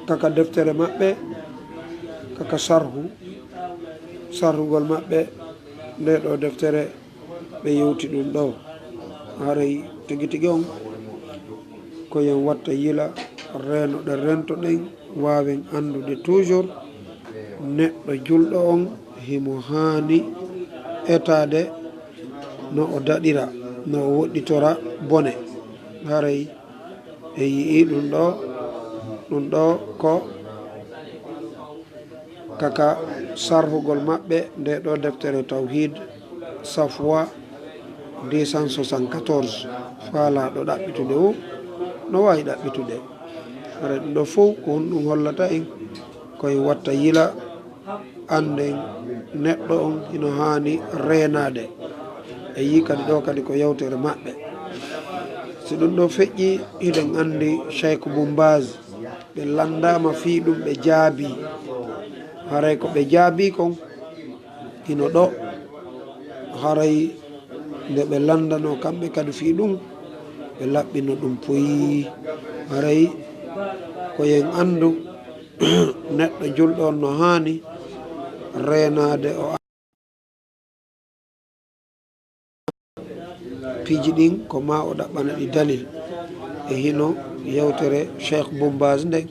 kaka deftere maɓɓe kaka sarhugol maɓɓe nde ɗo deftere ɓe yewti ɗum ɗo haray tigi tigi on koyen watta yila renoɗe rentoɗen wawen andude toujours neɗɗo julɗo on himo hani etade no o daɗira no o woɗɗitora bone haray e yii ɗum ɗo ko kaka sarhugol maɓɓe nde ɗo deftere tawhid safwa 274 faalaɗo ɗaɓɓitude o no wawi ɗaɓɓitude haray ɗum ɗo fof ko honɗum hollata en koye watta yila anden neɗɗo on ino hani renade e yi kadi ɗo kadi ko yewtere maɓɓe si ɗum ɗo feƴƴi hiɗen andi cheikh boumbase ɓe landama fi ɗum ɓe jaabi haray ko ɓe jaabi kon ino ɗo haray nde ɓe landano kamɓe kadi fi ɗum ɓe laɓɓino ɗum poyi haray koyen andu neɗɗo julɗo on no hani renade o piiji ɗin ko ma o ɗaɓɓana ɗi dalil e hino yewtere cheikh boumbase nden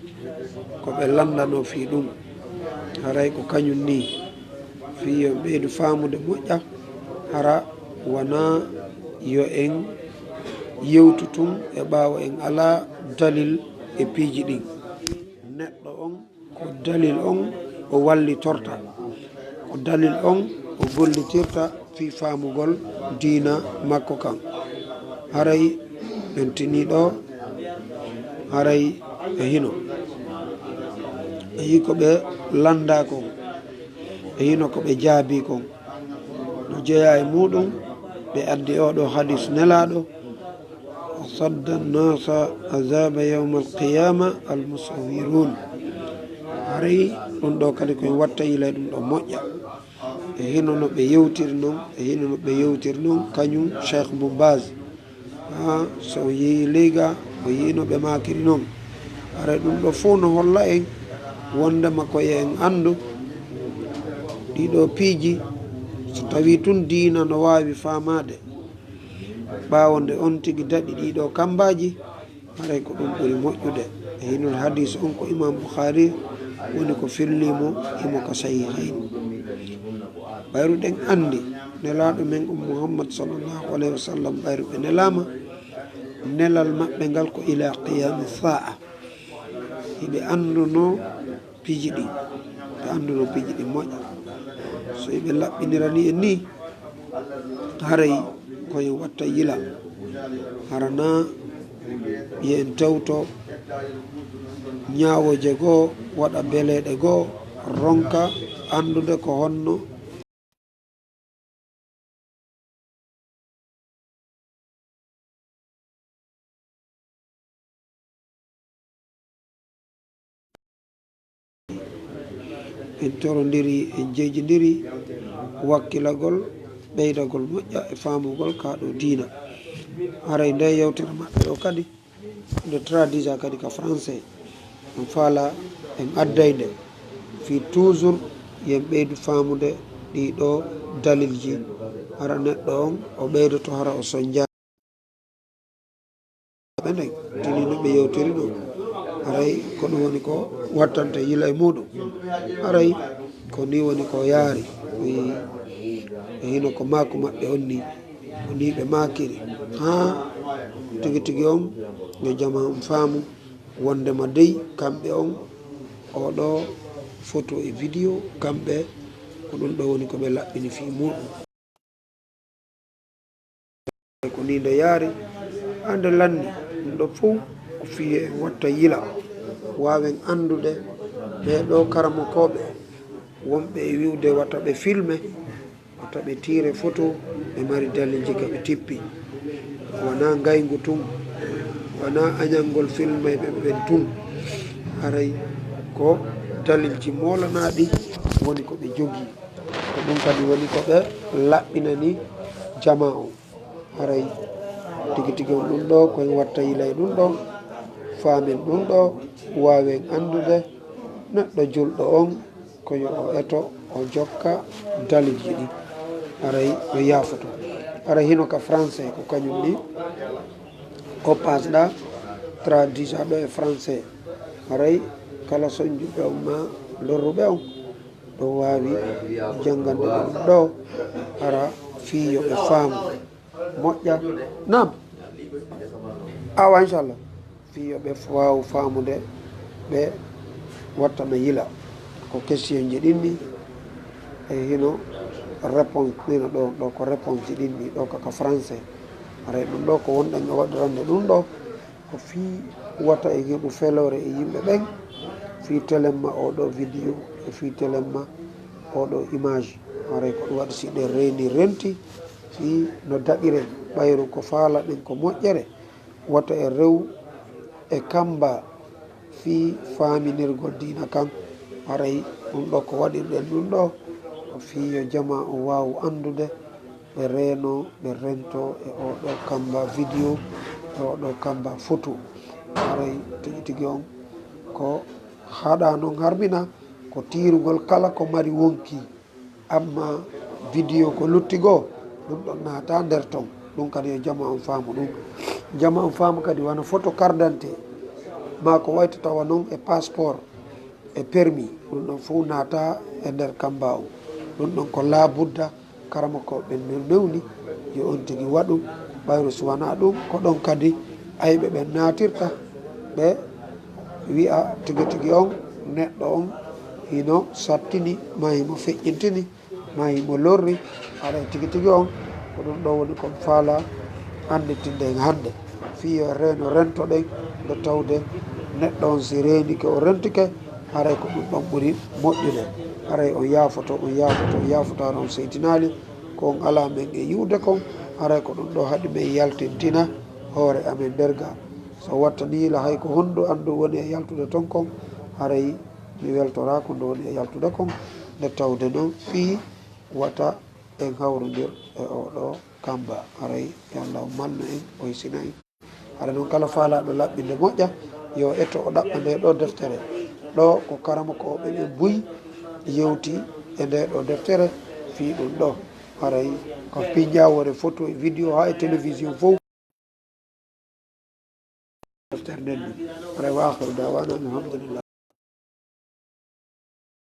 ko ɓe landano fi ɗum haray ko kañum ni fi yo ɓeydu famude moƴƴa hara wona yo en yewtu tun e ɓawa en ala dalil e piiji ɗin neɗɗo on ko dalil on o wallitorta ko dalil on o gollitirta fi famugol diina makko kan haray en tini ɗo haray e hino e yi ko ɓe landa kon e hino ko ɓe jaabi kon no jeeya e muɗum ɓe addi oɗo hadis nelaɗo sadda nnasa azaba yawma alqiyama almusawirun haray ɗum ɗo kadi koye watta yilay ɗum ɗo moƴƴa e hino no ɓe yewtiri noon e hino no ɓe yewtiri noon kañum cheikh boumbase ha so yeehi leyga o yino ɓe makiri noon haray ɗum ɗo fof no holla en wondema koye en andu ɗiɗo piiji so tawi tun diina no wawi famade ɓawonde on tigui daɗi ɗiɗo kambaji haray ko ɗum ɓuuri moƴƴude e hinol hadis on ko imam boukhari woni ko fillimo imo ka sahihayn ɓayruɗen andi nelaɗo men muhammad sallllahu alayhi wa sallam ɓayruɓe nelama nelal maɓɓe ngal ko ila qiyami sa'a hiɓe anduno piiji ɗi ɓe anduno piiji ɗi moƴƴa so yiɓe laɓɓinirani en ni haray koye watta yila harana yen tewto ñawoje goo waɗa beleɗe goo ronka andude ko honno en torodiri en jejidiri wakkilagol ɓeydagol moƴƴa e famugol kaɗo diina haray nde yewtere maɓɓe ɗo kadi nde tradisa kadi ka français en faala en addayde fi toujours yen ɓeydu famude ɗiɗo dalilji hara neɗɗo on o ɓeydoto hara o soñja ɓe nden tini no ɓe yewtiri ɗo haray ko ɗum woni ko wattante yila e muɗum haray ko ni woni ko yaari e hino ko maako maɓɓe on ni ko ni ɓe makiri ha tigi tigi on yo jama on faamu wondema dey kamɓe on oɗo photo e vidéo kamɓe ko ɗum ɗo woni ko ɓe laɓɓini fi muɗum ko ni nde yaari hande lanni ɗum ɗo fo ko fiye en watta yila wawen andude ɓe ɗo karamokoɓe wonɓe e wiwde wata ɓe filme wata ɓe tire photo ɓe mari dalilji ka ɓe tippi wona gaygu tun wona añalngol filme ɓe ɓen tun haray ko dalilji molanaɗi woni ko ɓe jogui ko ɗum kadi woni ko ɓe laɓɓinani jama o haray tigi tigi on ɗum ɗo koyen watta yilay ɗum ɗo famin ɗum ɗo wawen andude neɗɗo julɗo on koyo o eto o jokka dalilji ɗi haray o yafoto haray hino ka français ko kañum ni o pasɗa tradisa ɗo e français haray kala soñjuɓe on ma lorruɓe on ɗo wawi jangande ɗum ɗo hara fiyo ɓe faamu moƴƴa nam awa inchallah fiyo ɓe wawu faamude ɓe wattana yila ko question ji ɗinni e hino réponse ɗino ɗo ko réponse ji ɗinni ɗo kaka français haray ɗum ɗo ko wonɗen e waɗirande ɗum ɗo ko fi wata e heɓu felore e yimɓe ɓen fi telemma oɗo vidéo e fi telemma oɗo image haray ko ɗum waɗi si ɗe reni renti fi no daɓiren ɓayru ko faala ɗen ko moƴƴere wata e rew e kamba fi faminirgol dina kan haray ɗum ɗo ko waɗirɗen ɗum ɗo ko fiyo jama o wawu andude ɓe reeno ɓe rento e oɗo kamba vidéo e oɗo kamba photo haray tigi tigi on ko haɗa noon harmina ko tirugol kala ko mari wonki amma vidéo ko luttigoo ɗum ɗon naata nder ton ɗum kadi yo jama on faamu ɗum jama on faamu kadi wona photo cardante ma ko wayta tawa noon e passeport e permis ɗum ɗon fof naata e nder kamba o ɗum ɗon ko laabudda karama ko ɓe mewni yo on tigi waɗu ɓayru suwana ɗum ko ɗon kadi ayɓe ɓe natirta ɓe wi'a tigi tigi on neɗɗo on hino sattini ma himo feƴƴintini ma himo lorri aɗa tigi tigi on ko ɗum ɗo woni kon faala anditinde en hande fiyo reno rento ɗen nde tawde neɗɗo on si renike o rentike haray ko ɗum ɗon ɓuuri moƴƴude haray on yafoto on yafoto on yafoto hara on seytinali ko on ala men e yiwde kon haray ko ɗum ɗo haaɗi men yaltintina hoore amen berga so wattanila hay ko hondu andu woni e yaltude ton kon haray mi weltora ko nde woni e yaltude kon nde tawde noon fii wata en hawrodir e oɗo kamba haray yo Allah malnu en o hisina en haɗa noon kala faalaɗo laɓɓinde moƴƴa yo etto o ɗaɓɓa nde ɗo deftere ɗo ko karama ko ɓe ɓe buyi yewti e nde ɗo deftere fi ɗum ɗo haray ko piñawore photo e vidéo ha e télévision fof deftere nden ni haray wa akhiru dawana alhamdulillah